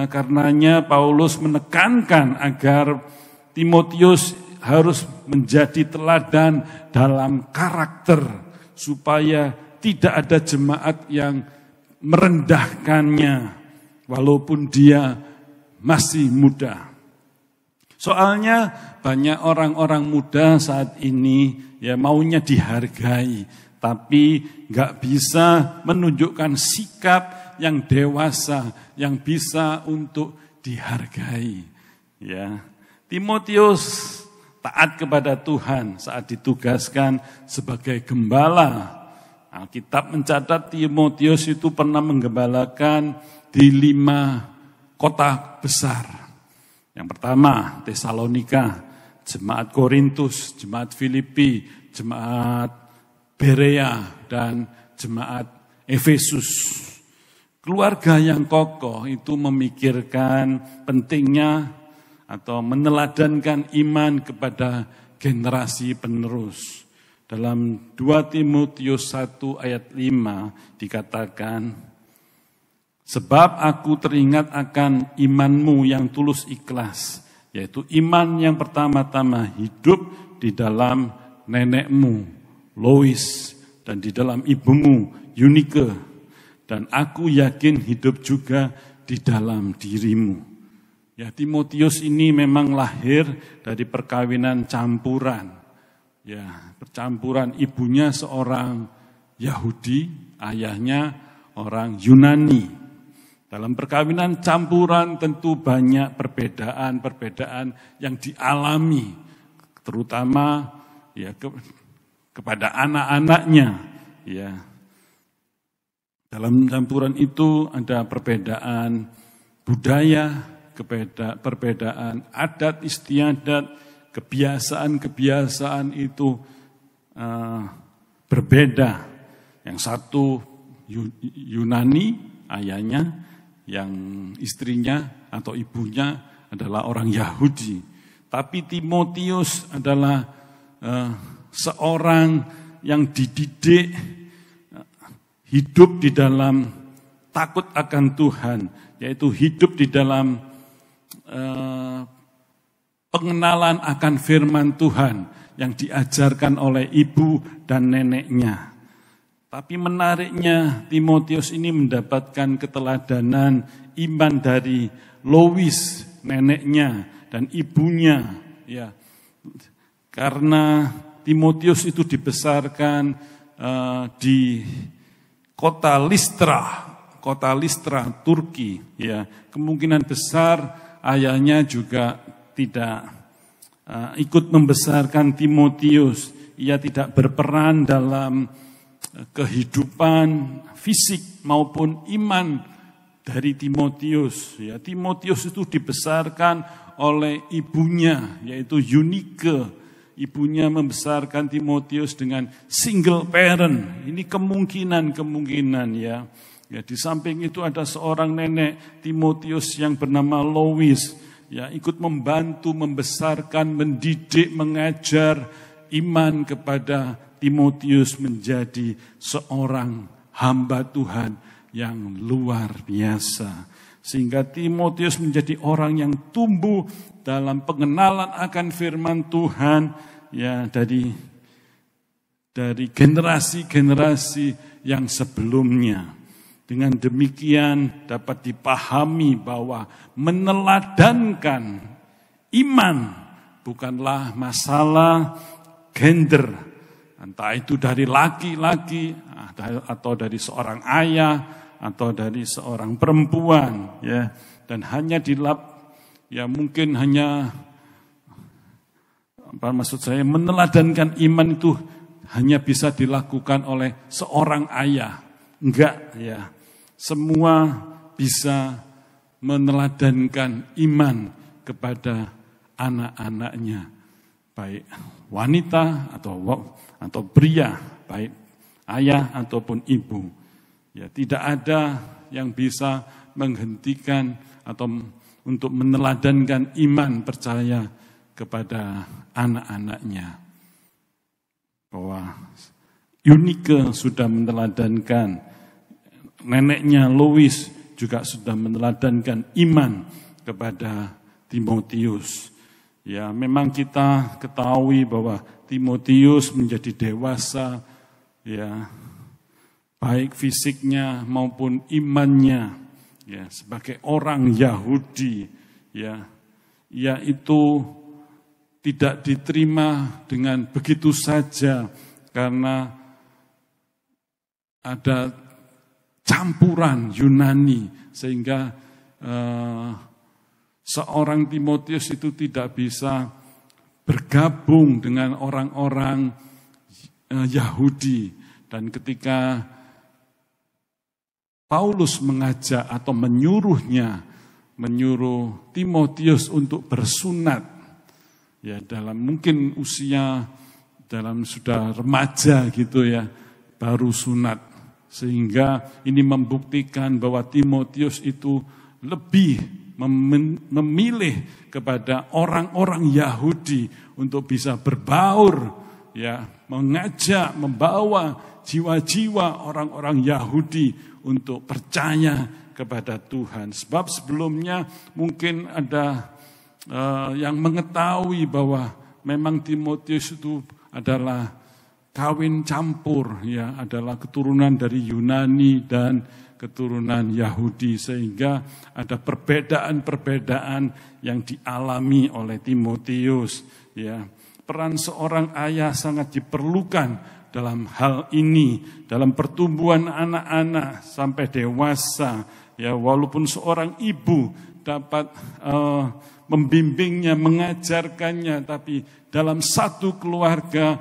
karenanya Paulus menekankan agar Timotius harus menjadi teladan dalam karakter supaya tidak ada jemaat yang merendahkannya walaupun dia masih muda. Soalnya banyak orang-orang muda saat ini ya maunya dihargai, tapi nggak bisa menunjukkan sikap yang dewasa, yang bisa untuk dihargai. Ya, Timotius taat kepada Tuhan saat ditugaskan sebagai gembala. Alkitab mencatat Timotius itu pernah menggembalakan di 5 kota besar. Yang pertama Tesalonika, jemaat Korintus, jemaat Filipi, jemaat Berea, dan jemaat Efesus. Keluarga yang kokoh itu memikirkan pentingnya atau meneladankan iman kepada generasi penerus. Dalam 2 Timotius 1 ayat 5 dikatakan, sebab aku teringat akan imanmu yang tulus ikhlas, yaitu iman yang pertama-tama hidup di dalam nenekmu, Lois, dan di dalam ibumu, Eunike, dan aku yakin hidup juga di dalam dirimu. Ya, Timotius ini memang lahir dari perkawinan campuran. Ya, percampuran, ibunya seorang Yahudi, ayahnya orang Yunani. Dalam perkawinan campuran tentu banyak perbedaan yang dialami, terutama ya kepada anak-anaknya. Ya, dalam campuran itu ada perbedaan budaya, perbedaan adat istiadat, kebiasaan itu berbeda. Yang satu Yunani, ayahnya, yang istrinya atau ibunya adalah orang Yahudi. Tapi Timotius adalah seorang yang dididik hidup di dalam takut akan Tuhan, yaitu hidup di dalam pengenalan akan firman Tuhan yang diajarkan oleh ibu dan neneknya. Tapi menariknya Timotius ini mendapatkan keteladanan iman dari Lois, neneknya dan ibunya. Ya, karena Timotius itu dibesarkan di kota Listra, Turki. Ya, kemungkinan besar ayahnya juga tidak ikut membesarkan Timotius. Ia tidak berperan dalam kehidupan fisik maupun iman dari Timotius. Ya, Timotius itu dibesarkan oleh ibunya, yaitu Eunike. Ibunya membesarkan Timotius dengan single parent. Ini kemungkinan ya. Ya, di samping itu ada seorang nenek Timotius yang bernama Lois, ya, ikut membantu membesarkan, mendidik, mengajar iman kepada Timotius menjadi seorang hamba Tuhan yang luar biasa. Sehingga Timotius menjadi orang yang tumbuh dalam pengenalan akan firman Tuhan, ya, dari generasi-generasi yang sebelumnya. Dengan demikian dapat dipahami bahwa meneladankan iman bukanlah masalah gender entah itu dari laki-laki atau dari seorang ayah atau dari seorang perempuan, ya, dan hanya mungkin hanya meneladankan iman itu hanya bisa dilakukan oleh seorang ayah. Enggak, ya. Semua bisa meneladankan iman kepada anak-anaknya, baik wanita atau pria, baik ayah ataupun ibu. Ya, tidak ada yang bisa menghentikan atau untuk meneladankan iman percaya kepada anak-anaknya. Bahwa Eunike sudah meneladankan, neneknya Lois juga sudah meneladankan iman kepada Timotius. Ya, memang kita ketahui bahwa Timotius menjadi dewasa, ya, baik fisiknya maupun imannya, ya, sebagai orang Yahudi, ya, yaitu tidak diterima dengan begitu saja karena ada campuran Yunani, sehingga seorang Timotius itu tidak bisa bergabung dengan orang-orang Yahudi. Dan ketika Paulus mengajak atau menyuruh Timotius untuk bersunat, ya, dalam mungkin usia dalam sudah remaja gitu, ya, baru sunat, sehingga ini membuktikan bahwa Timotius itu lebih memilih kepada orang-orang Yahudi untuk bisa berbaur, ya, mengajak, membawa jiwa-jiwa orang-orang Yahudi untuk percaya kepada Tuhan. Sebab sebelumnya mungkin ada yang mengetahui bahwa memang Timotius itu adalah kawin campur, ya, adalah keturunan dari Yunani dan keturunan Yahudi, sehingga ada perbedaan-perbedaan yang dialami oleh Timotius, ya. Peran seorang ayah sangat diperlukan dalam hal ini, dalam pertumbuhan anak-anak sampai dewasa, ya, walaupun seorang ibu dapat membimbingnya, mengajarkannya, tapi dalam satu keluarga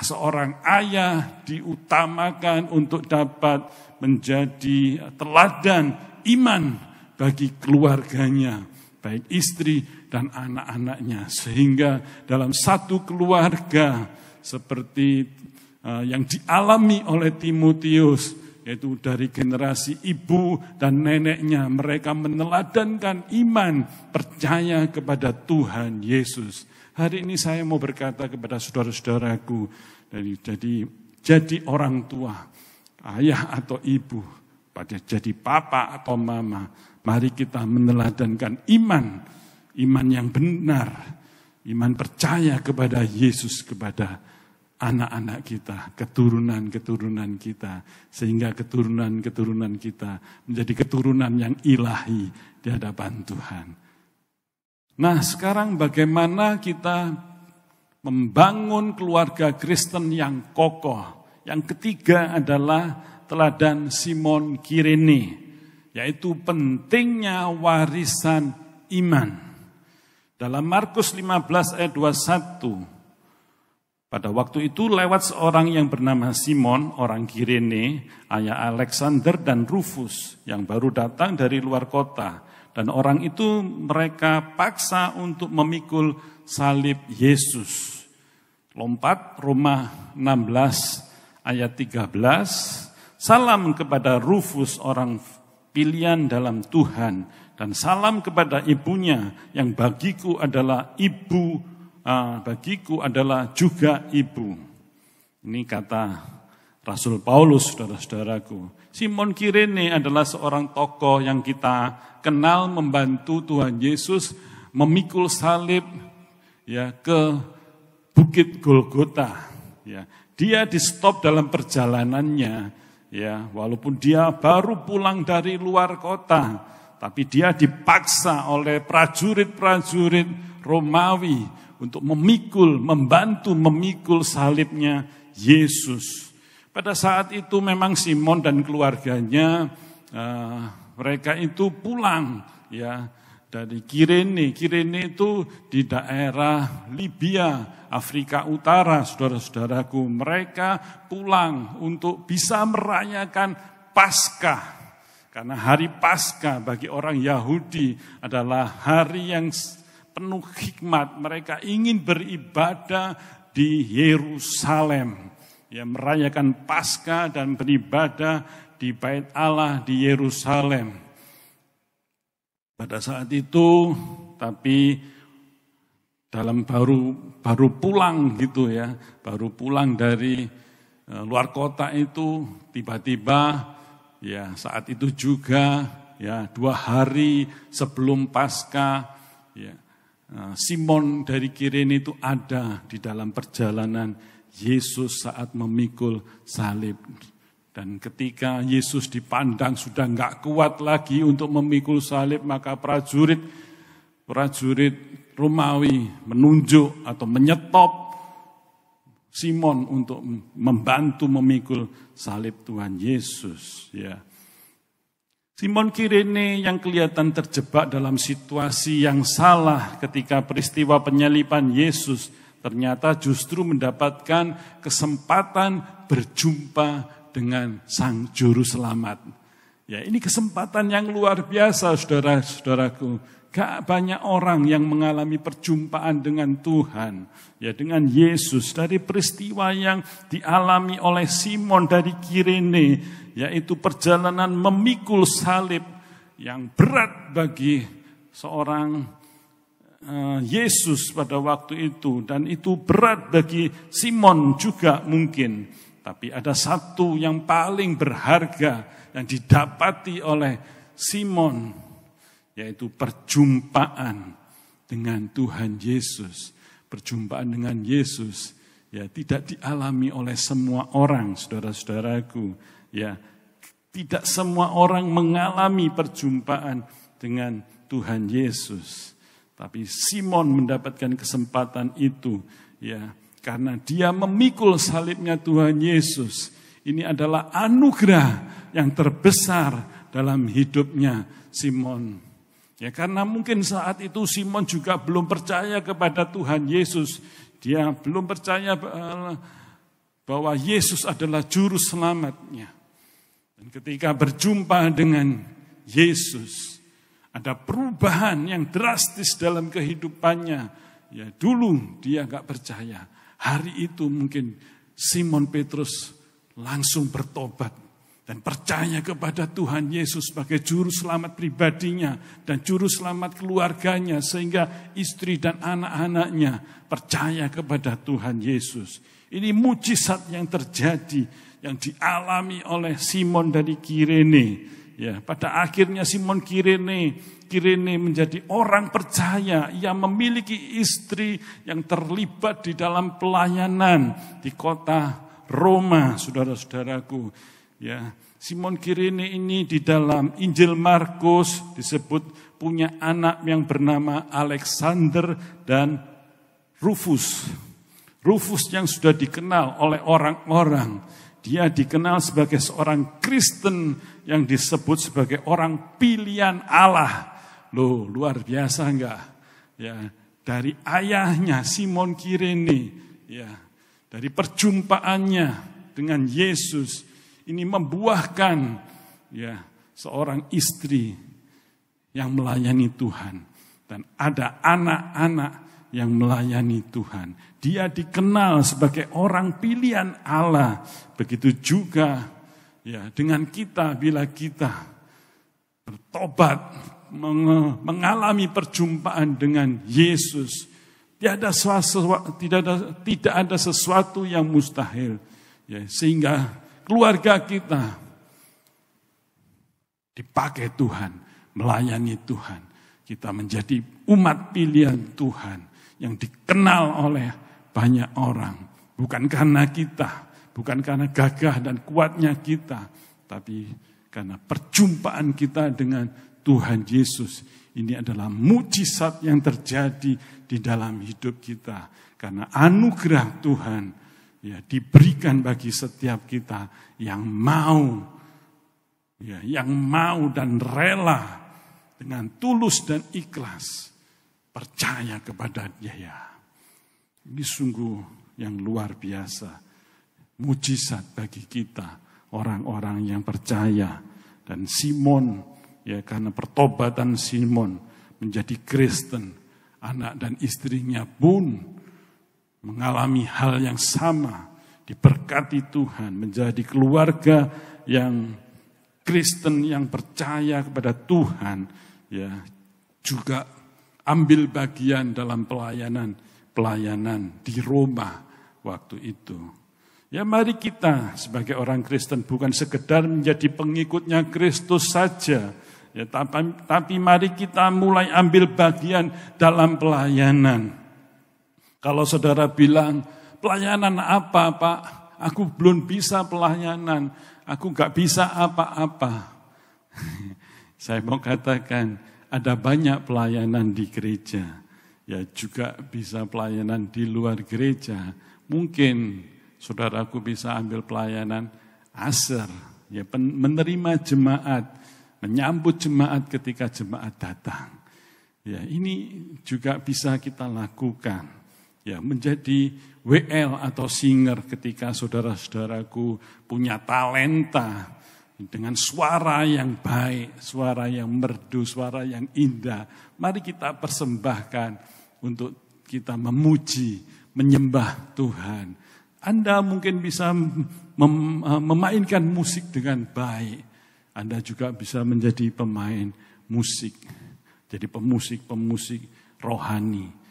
seorang ayah diutamakan untuk dapat menjadi teladan iman bagi keluarganya, baik istri dan anak-anaknya. Sehingga dalam satu keluarga seperti yang dialami oleh Timotius, yaitu dari generasi ibu dan neneknya, mereka meneladankan iman, percaya kepada Tuhan Yesus. Hari ini saya mau berkata kepada saudara-saudaraku, jadi orang tua, ayah atau ibu, jadi papa atau mama, mari kita meneladankan iman yang benar, iman percaya kepada Yesus, kepada anak-anak kita, keturunan-keturunan kita, sehingga keturunan-keturunan kita menjadi keturunan yang ilahi di hadapan Tuhan. Nah, sekarang bagaimana kita membangun keluarga Kristen yang kokoh? Yang ketiga adalah teladan Simon Kirene, yaitu pentingnya warisan iman. Dalam Markus 15 ayat 21, pada waktu itu lewat seorang yang bernama Simon, orang Kirene, ayah Alexander dan Rufus, yang baru datang dari luar kota. Dan orang itu mereka paksa untuk memikul salib Yesus. Lompat Roma 16 ayat 13, salam kepada Rufus, orang pilihan dalam Tuhan, dan salam kepada ibunya yang bagiku adalah juga ibu. Ini kata Rasul Paulus, saudara-saudaraku. Simon Kirene adalah seorang tokoh yang kita kenal membantu Tuhan Yesus memikul salib, ya, ke Bukit Golgota. Ya, dia di stop dalam perjalanannya, ya, walaupun dia baru pulang dari luar kota, tapi dia dipaksa oleh prajurit-prajurit Romawi untuk membantu memikul salibnya Yesus. Pada saat itu memang Simon dan keluarganya mereka itu pulang ya dari Kirene. Kirene itu di daerah Libya, Afrika Utara, saudara-saudaraku. Mereka pulang untuk bisa merayakan Paskah. Karena hari Paskah bagi orang Yahudi adalah hari yang penuh hikmat. Mereka ingin beribadah di Yerusalem. Ya, merayakan Paskah dan beribadah di Bait Allah di Yerusalem. Pada saat itu, tapi dalam baru pulang gitu ya, baru pulang dari luar kota itu, tiba-tiba ya saat itu juga ya 2 hari sebelum Paskah, ya Simon dari Kirene itu ada di dalam perjalanan Yesus saat memikul salib. Dan ketika Yesus dipandang sudah enggak kuat lagi untuk memikul salib, maka prajurit Romawi menunjuk atau menyetop Simon untuk membantu memikul salib Tuhan Yesus. Ya. Simon Kirene yang kelihatan terjebak dalam situasi yang salah ketika peristiwa penyaliban Yesus, ternyata justru mendapatkan kesempatan berjumpa dengan Sang Juru Selamat. Ya, ini kesempatan yang luar biasa, saudara-saudaraku. Gak banyak orang yang mengalami perjumpaan dengan Tuhan, ya dengan Yesus. Dari peristiwa yang dialami oleh Simon dari Kirene, yaitu perjalanan memikul salib yang berat bagi seorang Yesus pada waktu itu, dan itu berat bagi Simon juga mungkin. Tapi ada satu yang paling berharga yang didapati oleh Simon, yaitu perjumpaan dengan Tuhan Yesus. Perjumpaan dengan Yesus ya tidak dialami oleh semua orang, saudara-saudaraku. Ya, tidak semua orang mengalami perjumpaan dengan Tuhan Yesus. Tapi Simon mendapatkan kesempatan itu ya karena dia memikul salibnya Tuhan Yesus. Ini adalah anugerah yang terbesar dalam hidupnya Simon. Ya karena mungkin saat itu Simon juga belum percaya kepada Tuhan Yesus. Dia belum percaya bahwa Yesus adalah juru selamatnya. Dan ketika berjumpa dengan Yesus, ada perubahan yang drastis dalam kehidupannya. Ya dulu dia gak percaya. Hari itu mungkin Simon Petrus langsung bertobat dan percaya kepada Tuhan Yesus sebagai juru selamat pribadinya dan juru selamat keluarganya, sehingga istri dan anak-anaknya percaya kepada Tuhan Yesus. Ini mujizat yang terjadi, yang dialami oleh Simon dari Kirene. Ya, pada akhirnya Simon Kirene menjadi orang percaya. Ia memiliki istri yang terlibat di dalam pelayanan di kota Roma, saudara-saudaraku. Ya, Simon Kirene ini di dalam Injil Markus disebut punya anak yang bernama Alexander dan Rufus. Rufus yang sudah dikenal oleh orang-orang. Dia dikenal sebagai seorang Kristen yang disebut sebagai orang pilihan Allah. Loh, luar biasa enggak? Ya, dari ayahnya Simon Kirene, ya, dari perjumpaannya dengan Yesus, ini membuahkan ya seorang istri yang melayani Tuhan, dan ada anak-anak yang melayani Tuhan. Dia dikenal sebagai orang pilihan Allah. Begitu juga ya dengan kita, bila kita bertobat, mengalami perjumpaan dengan Yesus, tidak ada sesuatu yang mustahil. Ya, sehingga keluarga kita dipakai Tuhan, melayani Tuhan. Kita menjadi umat pilihan Tuhan yang dikenal oleh banyak orang. Bukan karena kita, bukan karena gagah dan kuatnya kita, tapi karena perjumpaan kita dengan Tuhan Yesus. Ini adalah mujizat yang terjadi di dalam hidup kita. Karena anugerah Tuhan, ya diberikan bagi setiap kita yang mau, ya, yang mau dan rela dengan tulus dan ikhlas percaya kepada Dia. Ini sungguh yang luar biasa, mujizat bagi kita orang-orang yang percaya. Dan Simon, ya, karena pertobatan Simon menjadi Kristen, anak dan istrinya pun mengalami hal yang sama, diberkati Tuhan, menjadi keluarga yang Kristen yang percaya kepada Tuhan, ya, juga ambil bagian dalam pelayanan di Roma waktu itu. Ya, mari kita sebagai orang Kristen bukan sekedar menjadi pengikutnya Kristus saja, ya, tapi mari kita mulai ambil bagian dalam pelayanan. Kalau saudara bilang, pelayanan apa, Pak? Aku belum bisa pelayanan, aku gak bisa apa-apa. Saya mau katakan, ada banyak pelayanan di gereja. Ya, juga bisa pelayanan di luar gereja. Mungkin saudaraku bisa ambil pelayanan asar, ya, menerima jemaat, menyambut jemaat ketika jemaat datang. Ya, ini juga bisa kita lakukan. Ya, menjadi WL atau singer ketika saudara-saudaraku punya talenta dengan suara yang baik, suara yang merdu, suara yang indah. Mari kita persembahkan untuk kita memuji, menyembah Tuhan. Anda mungkin bisa memainkan musik dengan baik. Anda juga bisa menjadi pemain musik. Jadi pemusik rohani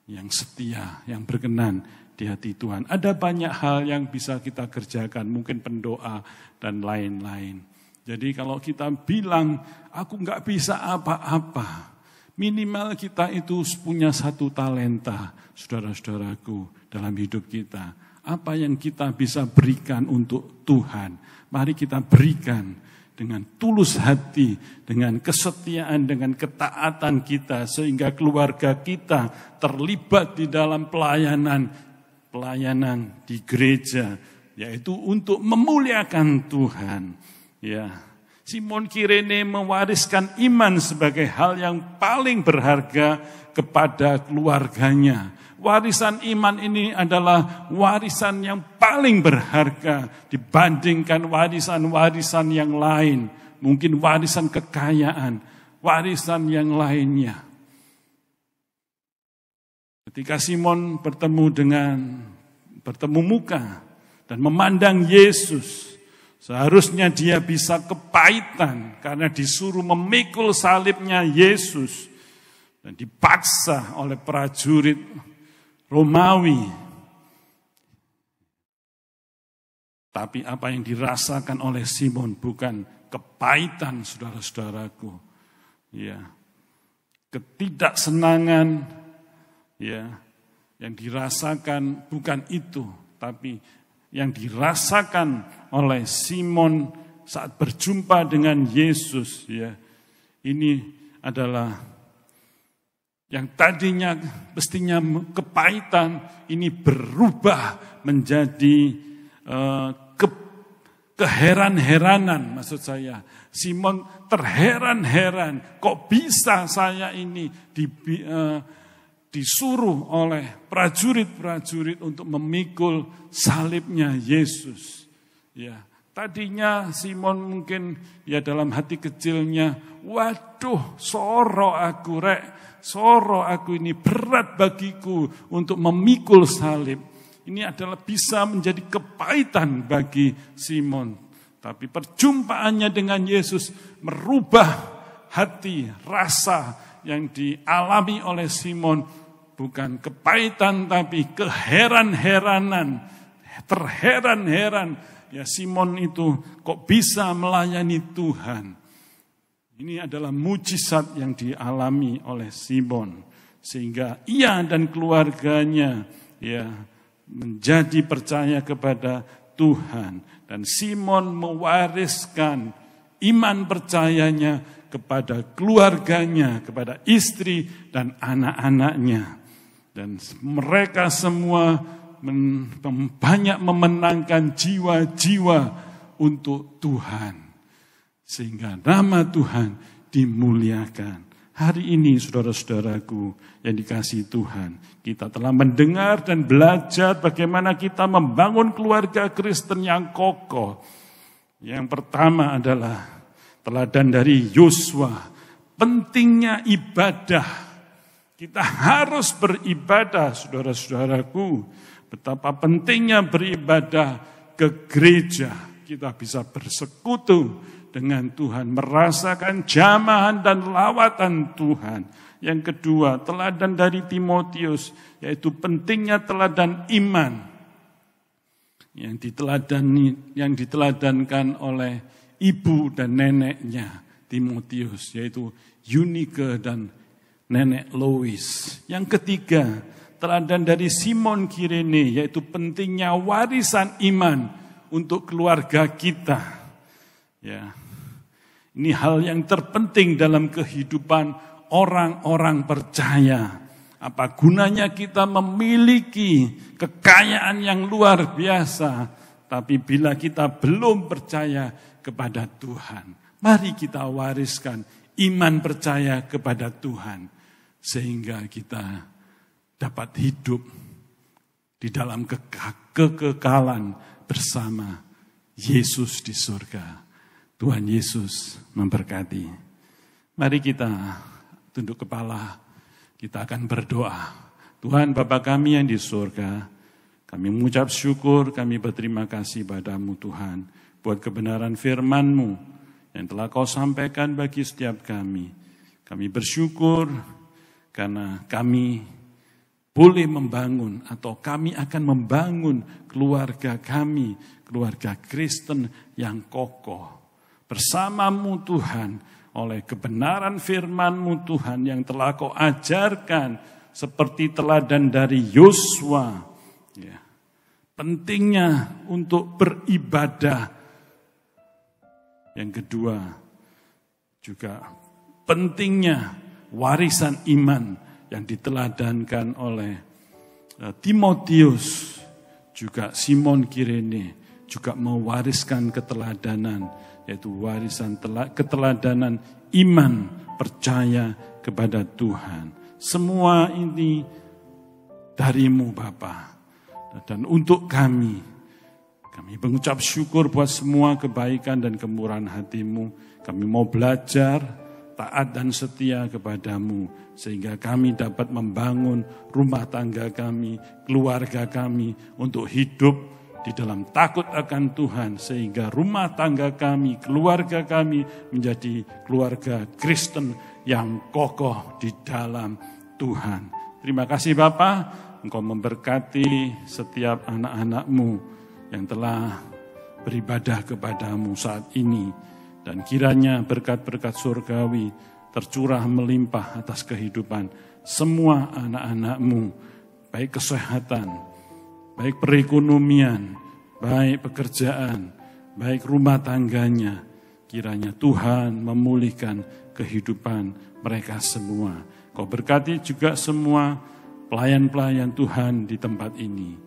yang setia, yang berkenan di hati Tuhan. Ada banyak hal yang bisa kita kerjakan, mungkin pendoa dan lain-lain. Jadi kalau kita bilang, aku gak bisa apa-apa, minimal kita itu punya satu talenta, saudara-saudaraku, dalam hidup kita. Apa yang kita bisa berikan untuk Tuhan, mari kita berikan dengan tulus hati, dengan kesetiaan, dengan ketaatan kita, sehingga keluarga kita terlibat di dalam pelayanan di gereja, yaitu untuk memuliakan Tuhan. Ya, Simon Kirene mewariskan iman sebagai hal yang paling berharga kepada keluarganya. Warisan iman ini adalah warisan yang paling berharga dibandingkan warisan-warisan yang lain. Mungkin warisan kekayaan, warisan yang lainnya. Ketika Simon bertemu muka dan memandang Yesus, seharusnya dia bisa kepahitan karena disuruh memikul salibnya Yesus dan dipaksa oleh prajurit Romawi. Tapi apa yang dirasakan oleh Simon bukan kepahitan, saudara-saudaraku. Ya, ketidaksenangan, ya, yang dirasakan bukan itu, tapi yang dirasakan oleh Simon saat berjumpa dengan Yesus, ya, ini adalah yang tadinya mestinya kepahitan, ini berubah menjadi keheran-heranan. Maksud saya, Simon terheran-heran, kok bisa saya ini disuruh oleh prajurit-prajurit untuk memikul salibnya Yesus. Ya, tadinya Simon mungkin ya dalam hati kecilnya, waduh, soro aku ini berat bagiku untuk memikul salib. Ini adalah bisa menjadi kepahitan bagi Simon. Tapi perjumpaannya dengan Yesus merubah hati, rasa yang dialami oleh Simon. Bukan kepahitan tapi keheran-heranan. Terheran-heran. Ya, Simon itu kok bisa melayani Tuhan. Ini adalah mujizat yang dialami oleh Simon. Sehingga ia dan keluarganya ya menjadi percaya kepada Tuhan. Dan Simon mewariskan iman percayanya kepada keluarganya, kepada istri dan anak-anaknya. Dan mereka semua banyak memenangkan jiwa-jiwa untuk Tuhan. Sehingga nama Tuhan dimuliakan. Hari ini saudara-saudaraku yang dikasihi Tuhan, kita telah mendengar dan belajar bagaimana kita membangun keluarga Kristen yang kokoh. Yang pertama adalah teladan dari Yosua, pentingnya ibadah. Kita harus beribadah, saudara-saudaraku. Betapa pentingnya beribadah ke gereja. Kita bisa bersekutu dengan Tuhan, merasakan jamahan dan lawatan Tuhan. Yang kedua, teladan dari Timotius, yaitu pentingnya teladan iman. Yang diteladankan oleh ibu dan neneknya Timotius, yaitu Eunike dan nenek Lois. Yang ketiga, teladan dari Simon Kirene, yaitu pentingnya warisan iman untuk keluarga kita. Ya, ini hal yang terpenting dalam kehidupan orang-orang percaya. Apa gunanya kita memiliki kekayaan yang luar biasa, tapi bila kita belum percaya kepada Tuhan, mari kita wariskan iman percaya kepada Tuhan, sehingga kita dapat hidup di dalam kekekalan bersama Yesus di surga. Tuhan Yesus memberkati. Mari kita tunduk kepala, kita akan berdoa. Tuhan Bapa kami yang di surga, kami mengucap syukur, kami berterima kasih padamu Tuhan, buat kebenaran firman-Mu yang telah Kau sampaikan bagi setiap kami. Kami bersyukur karena kami boleh membangun atau kami akan membangun keluarga kami, keluarga Kristen yang kokoh. Bersama-Mu Tuhan, oleh kebenaran firman-Mu Tuhan yang telah Kau ajarkan seperti teladan dari Yosua. Ya. Pentingnya untuk beribadah. Yang kedua, juga pentingnya warisan iman yang diteladankan oleh Timotius, juga Simon Kirene, juga mewariskan keteladanan, yaitu warisan keteladanan iman percaya kepada Tuhan. Semua ini dari-Mu Bapa. Dan untuk kami mengucap syukur buat semua kebaikan dan kemurahan hati-Mu. Kami mau belajar taat dan setia kepada-Mu, sehingga kami dapat membangun rumah tangga kami, keluarga kami untuk hidup di dalam takut akan Tuhan, sehingga rumah tangga kami, keluarga kami menjadi keluarga Kristen yang kokoh di dalam Tuhan. Terima kasih Bapa, Engkau memberkati setiap anak-anak-Mu yang telah beribadah kepada-Mu saat ini. Dan kiranya berkat-berkat surgawi tercurah melimpah atas kehidupan semua anak-anak-Mu, baik kesehatan, baik perekonomian, baik pekerjaan, baik rumah tangganya. Kiranya Tuhan memulihkan kehidupan mereka semua. Kau berkati juga semua pelayan-pelayan Tuhan di tempat ini.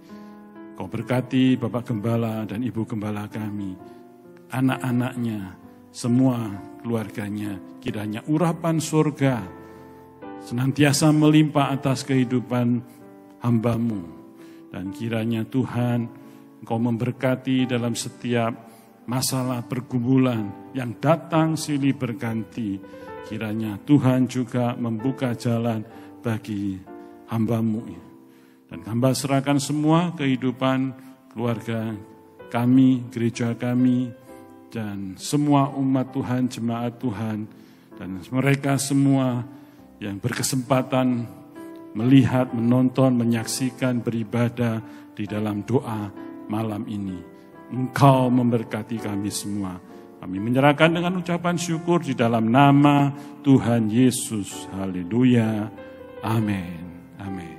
Kau berkati Bapak Gembala dan Ibu Gembala kami, anak-anaknya, semua keluarganya. Kiranya urapan surga senantiasa melimpah atas kehidupan hamba-Mu. Dan kiranya Tuhan, Engkau memberkati dalam setiap masalah pergumulan yang datang silih berganti. Kiranya Tuhan juga membuka jalan bagi hamba-Mu. Dan hamba serahkan semua kehidupan keluarga kami, gereja kami, dan semua umat Tuhan, jemaat Tuhan, dan mereka semua yang berkesempatan melihat, menonton, menyaksikan, beribadah di dalam doa malam ini. Engkau memberkati kami semua. Kami menyerahkan dengan ucapan syukur di dalam nama Tuhan Yesus. Haleluya. Amin. Amin.